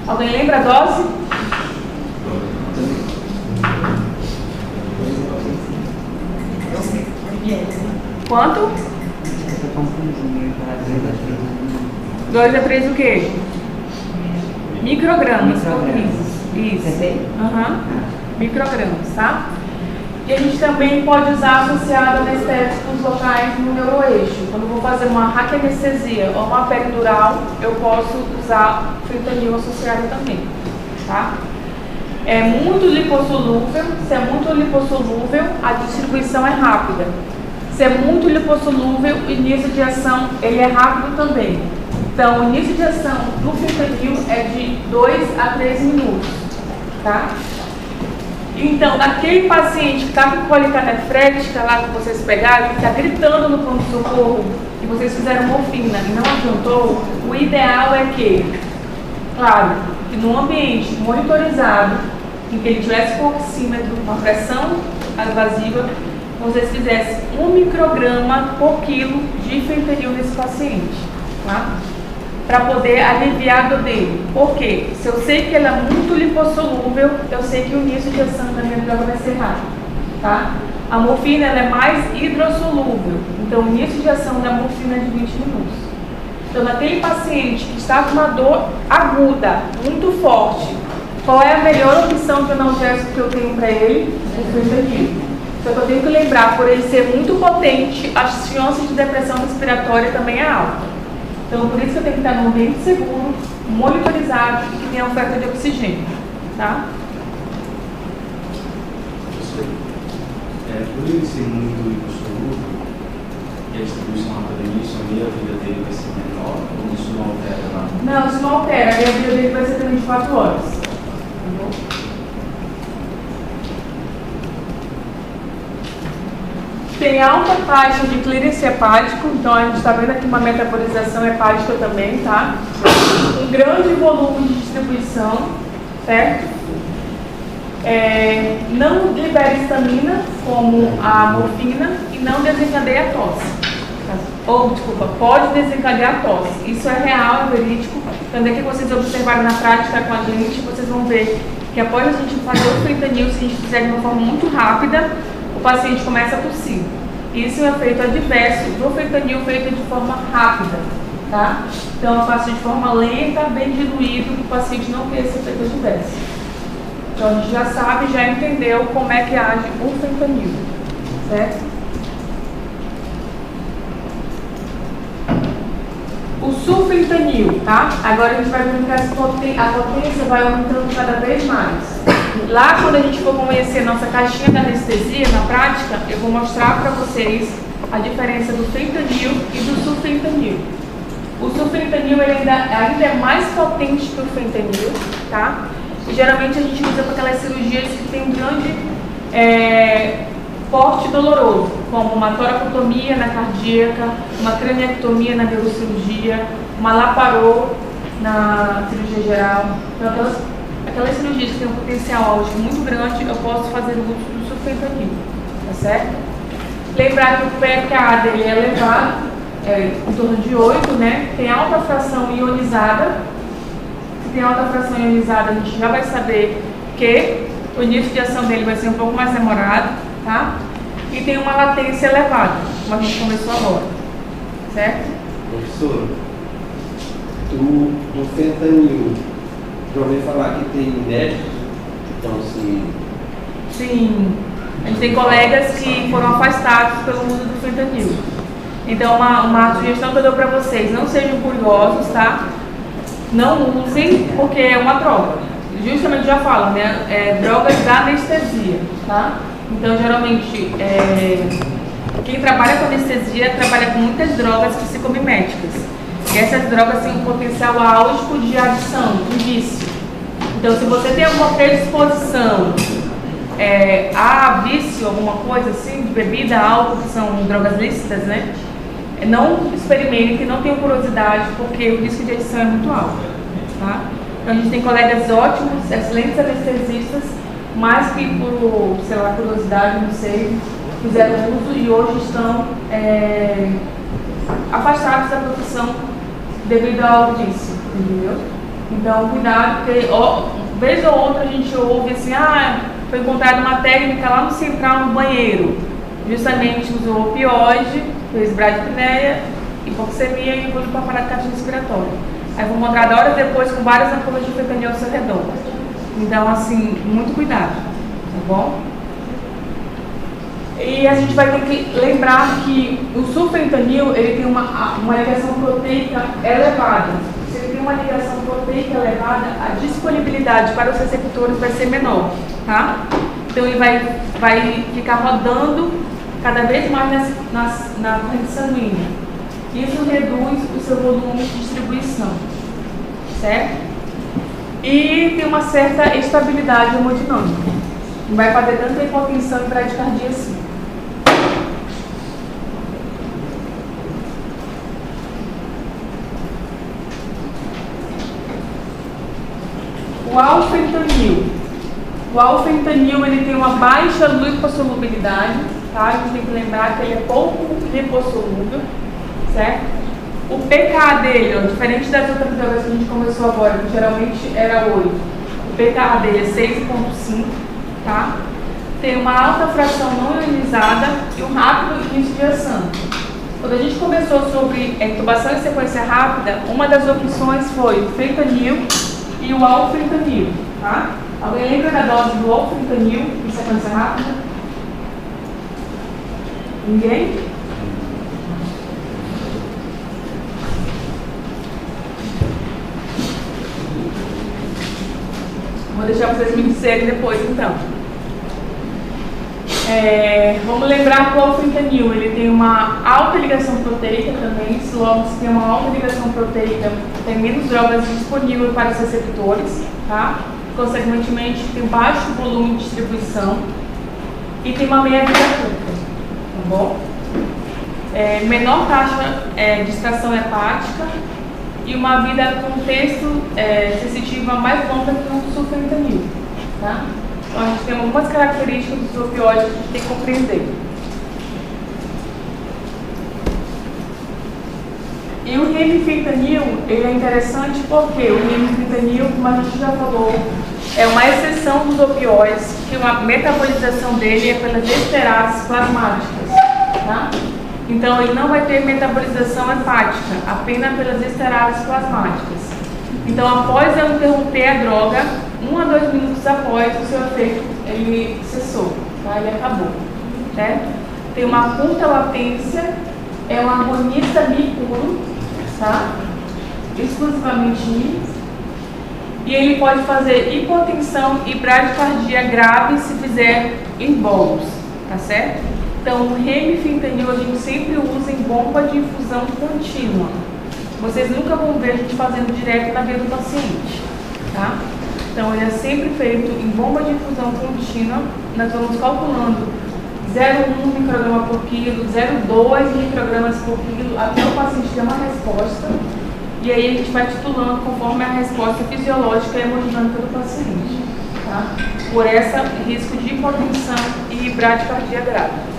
Alguém lembra a dose? Quanto? 2 a 3 o quê? Microgramas. Isso. Microgramas, tá? E a gente também pode usar associado a anestésicos locais no neuroeixo. Quando eu vou fazer uma raquianestesia ou uma peridural, eu posso usar fentanil associado também, tá? É muito lipossolúvel. Se é muito lipossolúvel, a distribuição é rápida. Se é muito lipossolúvel, o início de ação ele é rápido também. Então, o início de ação do fentanil é de 2 a 3 minutos, tá? Então, naquele paciente que está com cólica nefrética, lá que vocês pegaram, que está gritando no pronto-socorro, e vocês fizeram morfina e não adiantou, o ideal é que, claro, que num ambiente monitorizado, em que ele tivesse com oxímetro, uma pressão invasiva, vocês fizessem 1 micrograma por quilo de fentanil nesse paciente, tá? Para poder aliviar a dor dele. Por quê? Se eu sei que ela é muito lipossolúvel, eu sei que o início de ação da minha droga vai ser rápido, tá? A morfina ela é mais hidrossolúvel, então o início de ação da morfina é de 20 minutos. Então, naquele paciente que está com uma dor aguda, muito forte, qual é a melhor opção de analgésico que eu tenho para ele? O fentanil. Só que eu tenho que lembrar, por ele ser muito potente, as chances de depressão respiratória também é alta. Então, por isso que eu tenho que estar num ambiente seguro, monitorizado e que tenha oferta de oxigênio, tá? Por ele ser muito lipossolúvel e a distribuição rápida disso, a meia-vida dele vai ser menor ou isso não altera nada? Não, isso não altera. A meia-vida dele vai ser de 24 horas. Tá bom? Tem alta taxa de clearance hepático, então a gente está vendo aqui uma metabolização hepática também, tá? Um grande volume de distribuição, certo? Não libera histamina, como a morfina, e não desencadeia a tosse. Pode desencadear a tosse. Isso é real, é verídico. Então, daqui que vocês observarem na prática com a gente, vocês vão ver que após a gente fazer o fentanil, se a gente fizer de uma forma muito rápida, o paciente começa a tossir. Isso é um efeito adverso do fentanil feito de forma rápida, tá? Então eu faço de forma lenta, bem diluído, para o paciente não ter esse efeito adverso. Então a gente já sabe, já entendeu como é que age o fentanil, certo? O sulfentanil, tá? Agora a gente vai verificar se a potência vai aumentando cada vez mais. Lá, quando a gente for conhecer nossa caixinha da anestesia, na prática, eu vou mostrar para vocês a diferença do fentanil e do sulfentanil. O sulfentanil ele ainda é mais potente que o fentanil, tá? E geralmente a gente usa para aquelas cirurgias que tem um grande porte doloroso, como uma toracotomia na cardíaca, uma craniectomia na neurocirurgia, uma laparô na cirurgia geral. Então, aquelas cirurgias que têm um potencial áudico muito grande, eu posso fazer o uso do sulfentanil, tá certo? Lembrar que o pKa dele é elevado, em torno de 8, né? Tem alta fração ionizada. Se tem alta fração ionizada, a gente já vai saber que o início de ação dele vai ser um pouco mais demorado, tá? E tem uma latência elevada, como a gente começou agora, certo? Professor, do fentanil, já ouvi falar que tem médicos que estão assim... Sim, a gente tem colegas que foram afastados pelo uso do fentanil. Então, uma sugestão que eu dou para vocês, não sejam curiosos, tá? Não usem, porque é uma droga. Justamente já falam, né? Drogas da anestesia, tá? Então, geralmente, quem trabalha com anestesia trabalha com muitas drogas psicomiméticas. E essas drogas têm um potencial álgico de adição, de vício. Então, se você tem alguma predisposição a vício, alguma coisa assim, de bebida, álcool, que são drogas lícitas, né? Não experimente, não tenham curiosidade, porque o risco de adição é muito alto, tá? Então, a gente tem colegas ótimos, excelentes anestesistas, mas que por, sei lá, curiosidade, não sei, fizeram uso e hoje estão afastados da profissão devido ao vício, entendeu? Então, cuidado, porque vez ou outra a gente ouve assim, foi encontrada uma técnica lá no central, no banheiro, justamente usou opioide, fez bradipneia, hipoxemia e embolia para aparato cardiorrespiratório. Aí foi encontrada horas depois com várias ampolas de fentanil ao seu redor. Então, assim, muito cuidado, tá bom? E a gente vai ter que lembrar que o sulfentanil, ele tem uma ligação proteica elevada. Se ele tem uma ligação proteica elevada, a disponibilidade para os receptores vai ser menor, tá? Então, ele vai ficar rodando cada vez mais na corrente sanguínea. Isso reduz o seu volume de distribuição, certo? E tem uma certa estabilidade hemodinâmica. Não vai fazer tanta hipotensão e bradicardia assim. O alfentanil. O alfentanil ele tem uma baixa lipossolubilidade, tá? A gente tem que lembrar que ele é pouco lipossolúvel, certo? O pKa dele, ó, diferente das outras drogas que a gente começou agora, que geralmente era 8, o pKa dele é 6,5, tá? Tem uma alta fração não ionizada e um rápido início de ação. Quando a gente começou sobre intubação em sequência rápida, uma das opções foi o fentanil e o alfentanil, tá? Alguém lembra da dose do alfentanil em sequência rápida? Ninguém? Vou deixar vocês me disserem depois, então. Vamos lembrar que o alfentanil, ele tem uma alta ligação proteica também. Logo, se tem uma alta ligação proteica, tem menos drogas disponíveis para os receptores, tá? Consequentemente, tem baixo volume de distribuição e tem uma meia vida curta, tá bom? Menor taxa de extração hepática e uma vida contexto sensitiva mais longa que o sulfentanil, tá? Então, a gente tem algumas características dos opioides que a gente tem que compreender. E o remifentanil, ele é interessante porque o remifentanil, como a gente já falou, é uma exceção dos opioides, que a metabolização dele é pelas esterases plasmáticas, tá? Então, ele não vai ter metabolização hepática, apenas pelas esterases plasmáticas. Então, após eu interromper a droga, 1 a 2 minutos após o seu efeito, ele cessou, tá? Ele acabou, certo? Tem uma curta latência, é um agonista mi puro, tá? Exclusivamente mi. E ele pode fazer hipotensão e bradicardia grave se fizer em bolos, tá certo? Então, o remifentanil a gente sempre usa em bomba de infusão contínua. Vocês nunca vão ver a gente fazendo direto na veia do paciente, tá? Então, ele é sempre feito em bomba de infusão contínua. Nós vamos calculando 0,1 micrograma por quilo, 0,2 microgramas por quilo, até o paciente ter uma resposta. E aí a gente vai titulando conforme a resposta fisiológica e hemodinâmica do paciente, tá? Por esse risco de hipotensão e bradicardia grave.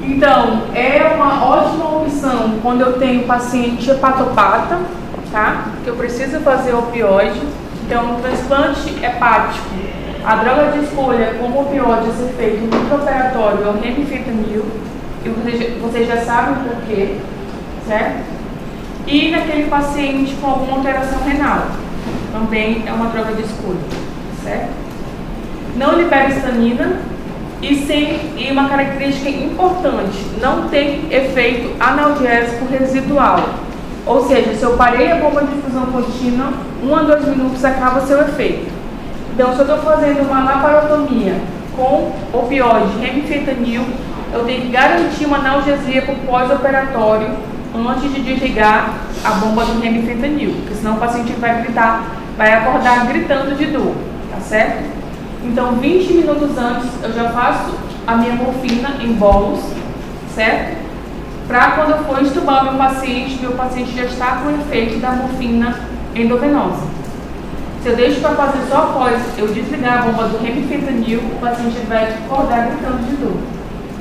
Então, é uma ótima opção quando eu tenho paciente hepatopata, tá? Que eu preciso fazer opioide. Então, no transplante hepático, a droga de escolha como opioide a ser feito no intraoperatório é o remifentanil, e vocês já sabem o porquê, certo? E naquele paciente com alguma alteração renal, também é uma droga de escolha, certo? Não libera estanina e uma característica importante, não tem efeito analgésico residual. Ou seja, se eu parei a bomba de infusão contínua, 1 a 2 minutos acaba seu efeito. Então, se eu estou fazendo uma laparotomia com opioide, remifentanil, eu tenho que garantir uma analgesia para o pós-operatório antes de desligar a bomba do remifentanil, porque senão o paciente vai gritar, vai acordar gritando de dor, tá certo? Então, 20 minutos antes, eu já faço a minha morfina em bolos, certo? Para quando eu for entubar meu paciente já está com o efeito da morfina endovenosa. Se eu deixo para fazer só após eu desligar a bomba do remifentanil, o paciente vai acordar gritando de dor.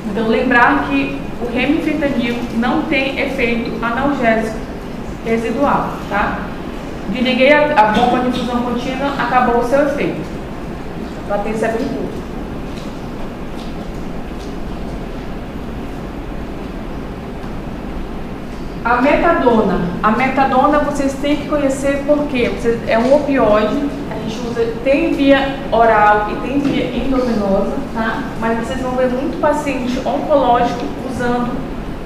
Então, lembrar que o remifentanil não tem efeito analgésico residual, tá? Desliguei a bomba de infusão contínua, acabou o seu efeito. Latência bem curta. A metadona vocês têm que conhecer porque é um opioide, a gente usa, tem via oral e tem via endovenosa, tá? Mas vocês vão ver muito paciente oncológico usando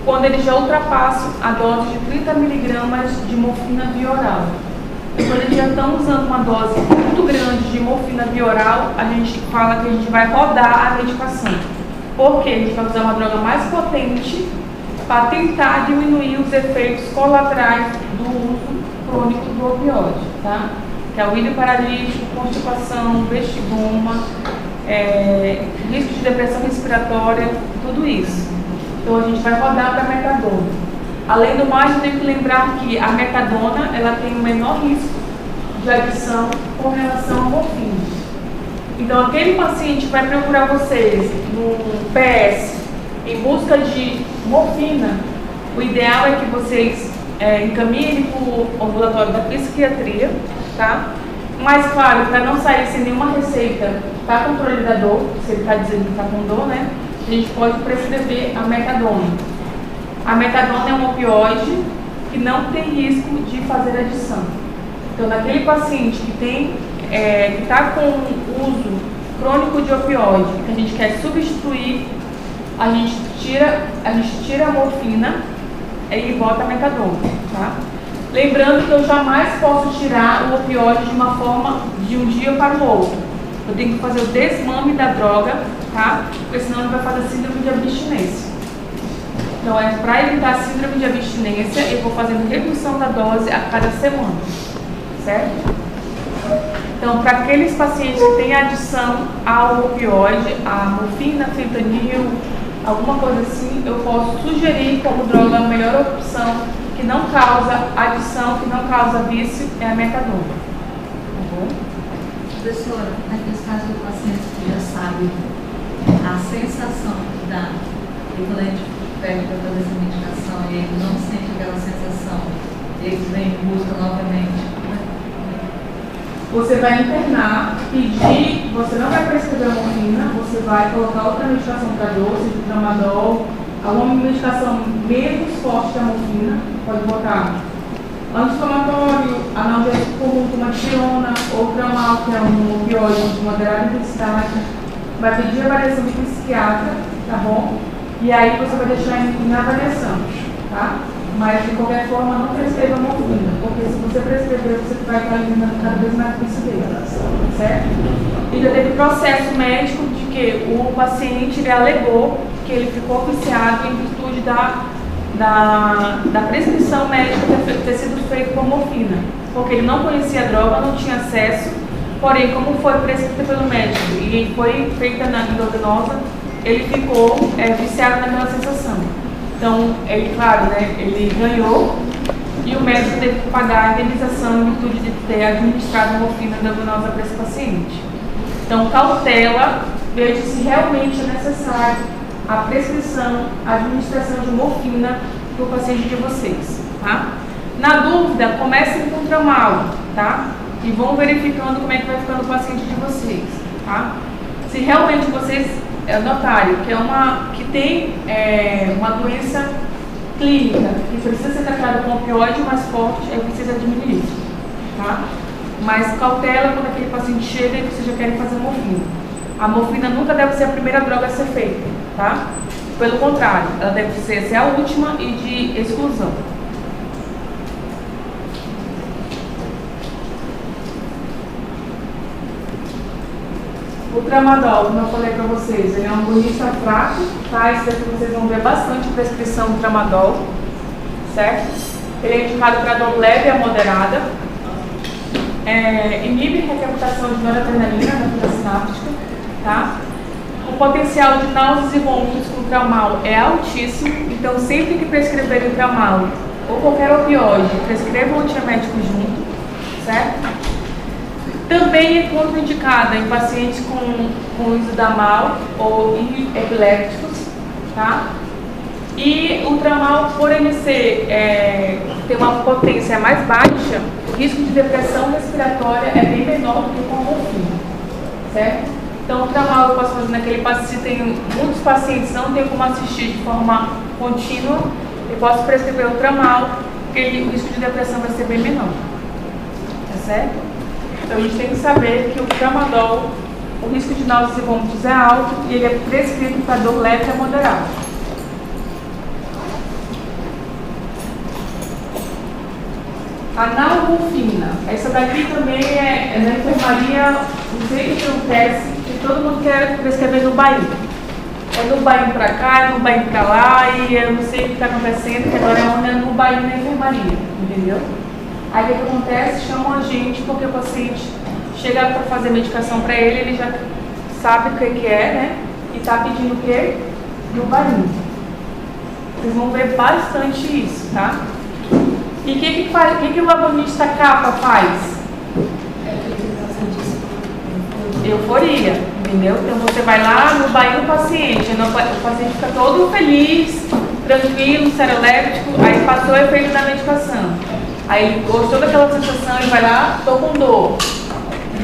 quando ele já ultrapassa a dose de 30 miligramas de morfina via oral. E quando eles já estão usando uma dose muito grande de morfina via oral, a gente fala que a gente vai rodar a medicação. Porque a gente vai usar uma droga mais potente para tentar diminuir os efeitos colaterais do uso crônico do opioide, tá? Que é o ilho paralítico, constipação, vestigoma, risco de depressão respiratória, tudo isso. Então a gente vai rodar para a metadona. Além do mais, eu tenho que lembrar que a metadona ela tem um menor risco de adição com relação à morfina. Então aquele paciente que vai procurar vocês no PS em busca de morfina, o ideal é que vocês encaminhem ele para o ambulatório da psiquiatria, tá? Mas claro, para não sair sem nenhuma receita para controle da dor, se ele está dizendo que está com dor, né? A gente pode prescrever a metadona. A metadona é um opioide que não tem risco de fazer adição. Então, naquele paciente que está com uso crônico de opioide, que a gente quer substituir, a gente tira a morfina e bota a metadona, tá? Lembrando que eu jamais posso tirar o opioide de uma forma de um dia para o outro. Eu tenho que fazer o desmame da droga, tá? Porque senão ele vai fazer síndrome de abstinência. Então, para evitar a síndrome de abstinência, eu vou fazendo redução da dose a cada semana, certo? Então, para aqueles pacientes que têm adição ao opioide, a morfina, fentanil, alguma coisa assim, eu posso sugerir como droga a melhor opção, que não causa adição, que não causa vício, é a metadona. Tá bom? Professora, naqueles casos do paciente que já sabe a sensação que dá, e quando a gente pede para fazer essa medicação e ele não sente aquela sensação, eles vêm em busca novamente. Você vai internar, pedir, você não vai prescrever a morfina, você vai colocar outra medicação para dor, seja tramadol, alguma medicação menos forte que a morfina, pode botar anti-inflamatório, analgésico comum, como a dipirona, ou tramal, que é um opioide de moderada intensidade. Vai pedir avaliação de psiquiatra, tá bom? E aí você vai deixar em avaliação, tá? Mas de qualquer forma não prescreva morfina, porque se você prescrever, você vai estar eliminando cada vez mais coincidência, certo? E já teve processo médico de que o paciente ele alegou que ele ficou viciado em virtude da prescrição médica ter sido feita com morfina, porque ele não conhecia a droga, não tinha acesso, porém, como foi prescrita pelo médico e foi feita na endovenosa, ele ficou viciado naquela sensação. Então, ele, claro, né, ele ganhou e o médico teve que pagar a indenização em virtude de ter administrado morfina endovenosa para esse paciente. Então, cautela, veja se realmente é necessário a prescrição, a administração de morfina para o paciente de vocês, tá? Na dúvida, comecem com tramal, tá? E vão verificando como é que vai ficando o paciente de vocês, tá? Se realmente vocês notarem que tem uma doença clínica que precisa ser tratada com opioide mais forte, aí precisa diminuir isso, tá? Mas cautela quando aquele paciente chega e vocês já querem fazer morfina. A morfina nunca deve ser a primeira droga a ser feita, tá? Pelo contrário, ela deve ser a última e de exclusão. O tramadol, como eu falei para vocês, ele é um agonista fraco, tá? Isso daqui vocês vão ver bastante prescrição do tramadol, certo? Ele é indicado para dor leve a moderada, inibe a recaptação de noradrenalina na fibra sináptica, tá? O potencial de náuseas e vômitos com tramal é altíssimo, então sempre que prescreverem tramal ou qualquer opioide, prescrevam o antiemético junto, certo? Também é contraindicada em pacientes com uso da mal ou epilépticos, tá? E o tramal, por ele ter uma potência mais baixa, o risco de depressão respiratória é bem menor do que com a morfina, certo? Então, o tramal eu posso fazer naquele paciente, se tem muitos pacientes não tem como assistir de forma contínua, eu posso prescrever o tramal, porque o risco de depressão vai ser bem menor, tá certo? Então, a gente tem que saber que o tramadol, o risco de náuseas e vômitos é alto e ele é prescrito para dor leve a moderada. A nalmorfina, essa daqui também é na enfermaria, não sei o que acontece, que todo mundo quer prescrever no bairro. É no bairro para cá, é no bairro para lá, e eu não sei o que está acontecendo, que agora é no bairro na enfermaria, entendeu? Aí o que acontece? Chamam a gente porque o paciente chega para fazer medicação para ele, ele já sabe o que é, né? E está pedindo o quê? No bairro. Vocês vão ver bastante isso, tá? E o que o agonista capa faz? Euforia, entendeu? Então você vai lá no bairro do paciente, o paciente fica todo feliz, tranquilo, seroléptico, aí passou o efeito da medicação. Aí ele gostou daquela sensação, ele vai lá, tô com dor,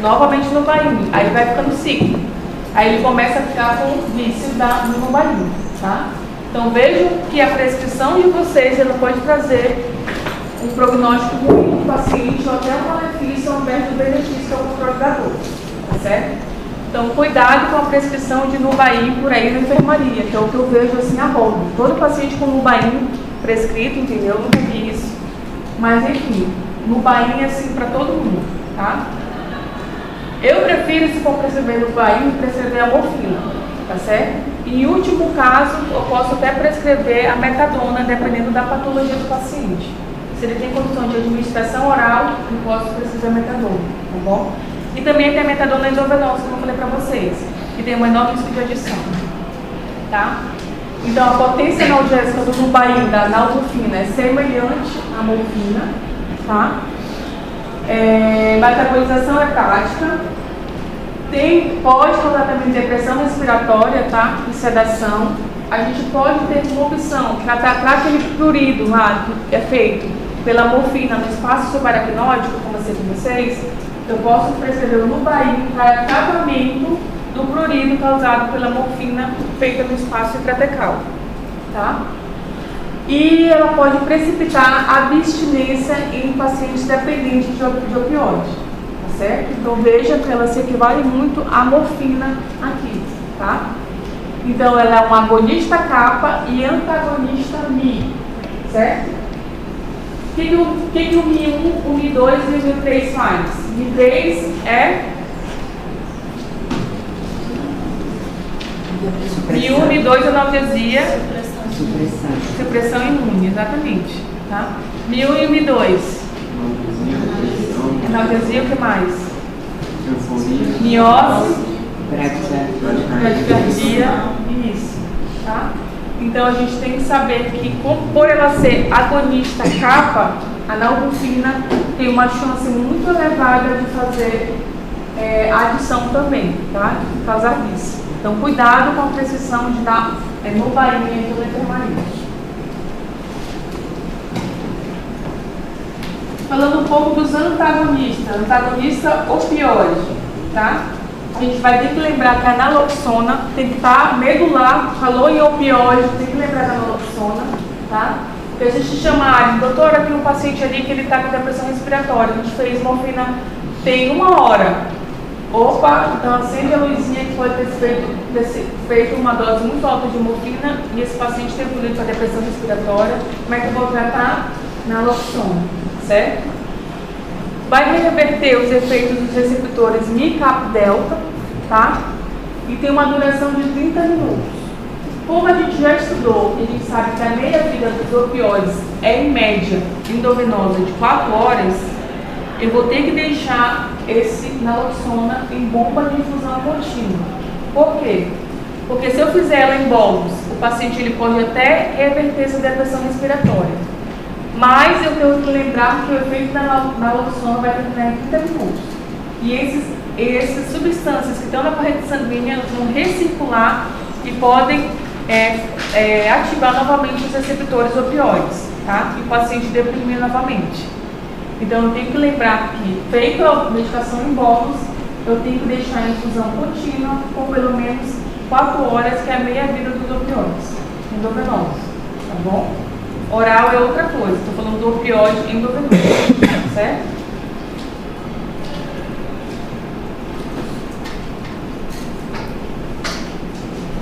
novamente no bairro, aí vai ficando ciclo. Aí ele começa a ficar com vício no bairro, tá? Então vejam que a prescrição de vocês, ela pode trazer um prognóstico ruim do paciente ou até um malefício ao invés do benefício que é o controle da dor, tá certo? Então cuidado com a prescrição de Nubain por aí na enfermaria, que é o que eu vejo assim a rodo. Todo paciente com Nubain prescrito, entendeu? Eu nunca vi isso. Mas enfim, Nubain é assim para todo mundo, tá? Eu prefiro, se for prescrever Nubain, prescrever a morfina, tá certo? E em último caso, eu posso até prescrever a metadona, dependendo da patologia do paciente. Se ele tem condição de administração oral, eu posso prescrever metadona, tá bom? E também tem a metadona endovenosa, como eu falei para vocês, que tem um menor risco de adição, tá? Então, a potência analgésica do Nubain, da naltrexona, é semelhante à morfina, tá? Metabolização hepática, pode causar também depressão respiratória, tá? E sedação. A gente pode ter uma opção, que tratar aquele prurido lá, que é feito pela morfina no espaço subaracnóide, como eu sei com vocês, eu posso prescrever o Nubain para tratamento do prurido causado pela morfina feita no espaço intratecal, tá? E ela pode precipitar a abstinência em pacientes dependentes de opioide, tá certo? Então veja que ela se equivale muito à morfina aqui, tá? Então, ela é um agonista kappa e antagonista Mi, certo? O que o Mi1, o Mi2 e o Mi3 faz? Mi3 é Mi1, Mi2 analgesia, supressão imune, exatamente. Tá? Mi1 e Mi2. Analgesia, o que mais? Miose, bradicardia, isso. Tá? Então a gente tem que saber que, por ela ser agonista kappa, a nalbuphina tem uma chance muito elevada de fazer adição também, tá? Por causa disso. Então, cuidado com a prescrição de dar novaína pelo enfermaria. Falando um pouco dos antagonistas. Antagonista opioide, tá? A gente vai ter que lembrar que a naloxona tem que estar medular, falou em opioide, tem que lembrar da naloxona, tá? Porque a gente chama, doutora, tem um paciente ali que ele está com depressão respiratória, a gente fez morfina tem 1 hora. Opa, então acende a luzinha que pode ter feito uma dose muito alta de morfina e esse paciente tem evoluído para depressão respiratória. Como é que eu vou tratar? Naloxona, certo? Vai reverter os efeitos dos receptores Mi-Cap-Delta, tá? E tem uma duração de 30 minutos. Como a gente já estudou e a gente sabe que a meia-vida dos opioides é, em média, endovenosa de 4 horas, eu vou ter que deixar esse naloxona em bomba de infusão contínua. Por quê? Porque se eu fizer ela em bolos, o paciente ele pode até reverter essa depressão respiratória. Mas eu tenho que lembrar que o efeito da naloxona vai terminar em 30 minutos. E essas substâncias que estão na corrente sanguínea elas vão recircular e podem ativar novamente os receptores opioides, tá? E o paciente deprimir novamente. Então, eu tenho que lembrar que, feita a medicação em bolos, eu tenho que deixar em infusão contínua por pelo menos 4 horas, que é a meia-vida dos opioides endovenosos, tá bom? Oral é outra coisa, estou falando do opioide endovenoso, certo?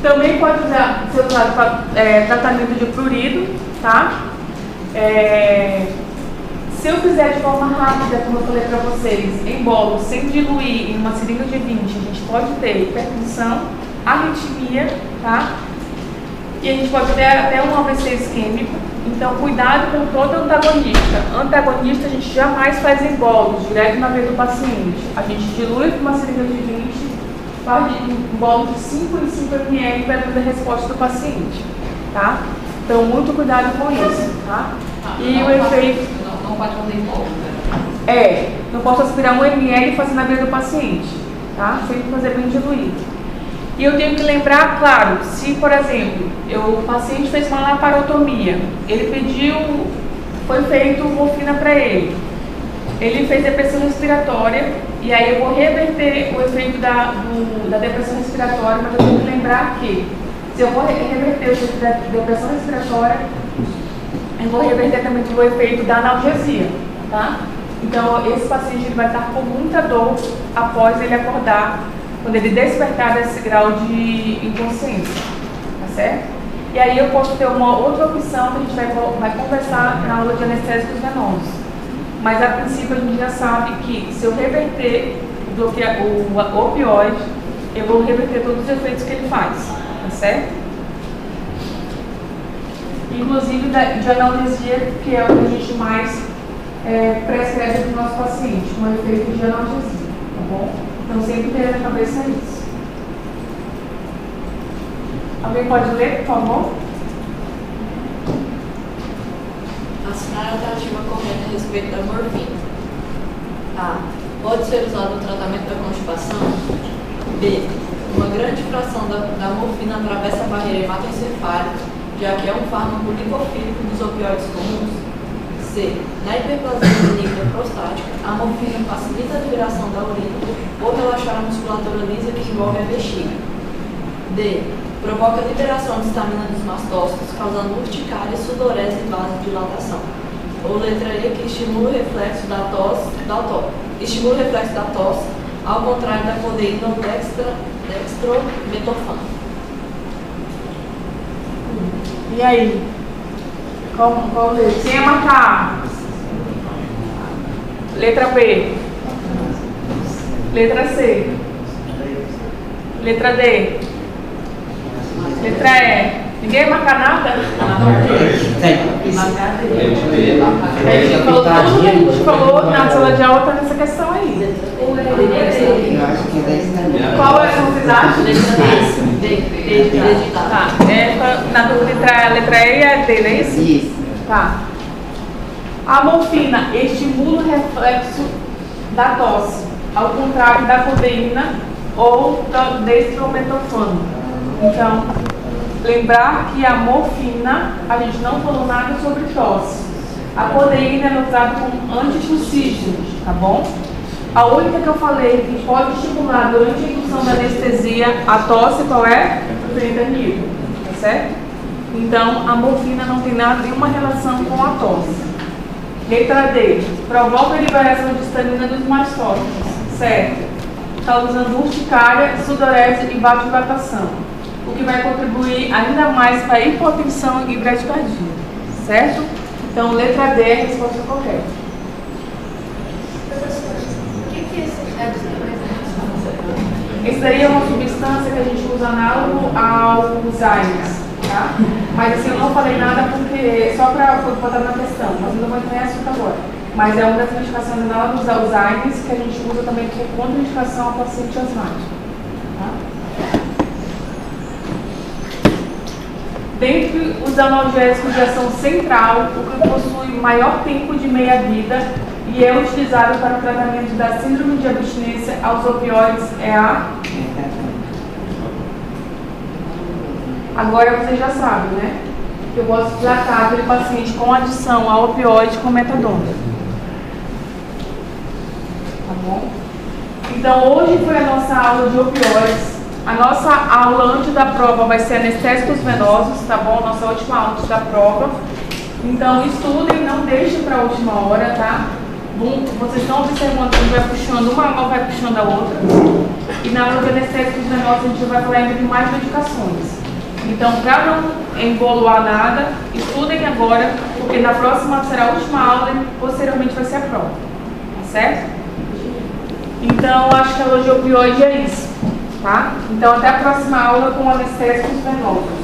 Também pode ser usado para tratamento de prurido, tá? Se eu fizer de forma rápida, como eu falei para vocês, em bolo, sem diluir em uma seringa de 20, a gente pode ter hipertensão, arritmia, tá? E a gente pode ter até um AVC isquêmico. Então, cuidado com todo antagonista. Antagonista a gente jamais faz em bolos, direto na veia do paciente. A gente dilui com uma seringa de 20, faz um bolo de 5 em 5 ml para ver a resposta do paciente, tá? Então, muito cuidado com isso, tá? E o efeito... Não pode fazer em bolo, né? Não posso aspirar 1 ml e fazer na veia do paciente, tá? Sempre fazer bem diluído. E eu tenho que lembrar, claro, se, por exemplo, o paciente fez uma laparotomia, ele pediu, foi feito morfina para ele fez depressão respiratória, e aí eu vou reverter o efeito da depressão respiratória, mas eu tenho que lembrar que, se eu vou reverter o efeito da depressão respiratória, eu vou reverter também o efeito da analgesia, tá? Então, esse paciente ele vai estar com muita dor após ele acordar, quando ele despertar desse grau de inconsciência, tá certo? E aí eu posso ter uma outra opção que a gente vai conversar na aula de anestésicos venosos. Mas a princípio a gente já sabe que se eu reverter o opioide, eu vou reverter todos os efeitos que ele faz, tá certo? Inclusive de analgesia, que é o que a gente mais prescreve para o nosso paciente, com efeito de analgesia, tá bom? Então, sempre ter na cabeça isso. Alguém pode ler, por favor? Assinar a alternativa correta a respeito da morfina. A. Pode ser usado no tratamento da constipação? B. Uma grande fração da morfina atravessa a barreira hematoencefálica, já que é um fármaco lipofílico dos opioides comuns. C. Na hiperplasia benigna prostática, a morfina facilita a liberação da urina ou relaxar a musculatura lisa que envolve a bexiga. D. Provoca a liberação de histamina dos mastócitos, causando urticária, sudorese e vasodilatação. Ou letra E, que estimula o reflexo da tosse, ao contrário da codeína ou dextrometofano. E aí? Qual letra? Quem é marcar? Letra B. Letra C. Letra D. Letra E. Ninguém marca nada? Marcar D. A gente falou tudo que a gente falou na sala de aula, está nessa questão aí. Qual é a vocês acham? D. Tá. Na dúvida entre a letra E e a D, não é isso? Isso. Tá. A morfina estimula o reflexo da tosse, ao contrário da codeína ou do dextrometofano. Então, lembrar que a morfina, a gente não falou nada sobre tosse. A codeína é usada como antitussígeno, tá bom? A única que eu falei que pode estimular durante a indução da anestesia a tosse, qual é? O fentanilo, tá certo? Então, a morfina não tem nenhuma relação com a tosse. Letra D. Provoca a liberação de histamina dos mastócitos, certo? Causando urticária, sudorese e vasodilatação, o que vai contribuir ainda mais para a hipotensão e bradicardia, certo? Então, letra D é a resposta correta. Esse daí é uma substância que a gente usa análogo ao Zymes, tá? Mas assim, eu não falei nada porque, só para botar na questão, mas não vou entrar em assunto agora. Mas é uma das medicações análogas ao Zymes que a gente usa também por contraindicação ao paciente asmático, tá? Dentre os analgésicos de ação central, o que possui maior tempo de meia-vida e é utilizado para o tratamento da síndrome de abstinência aos opioides é a... Agora você já sabe, né? Que eu posso tratar aquele paciente com adição a opioide com metadona. Tá bom? Então, hoje foi a nossa aula de opioides. A nossa aula antes da prova vai ser anestésicos venosos, tá bom? Nossa última aula antes da prova. Então, estudem, não deixem para a última hora, tá? Vocês estão observando que a gente vai puxando, uma aula vai puxando a outra. E na aula de anestésicos venosos a gente vai falar ainda de mais medicações. Então, para não emboloar nada, estudem agora, porque na próxima será a última aula e posteriormente vai ser a prova. Tá certo? Então, acho que a aula de opioide é isso. Tá? Então, até a próxima aula com anestésicos venosos.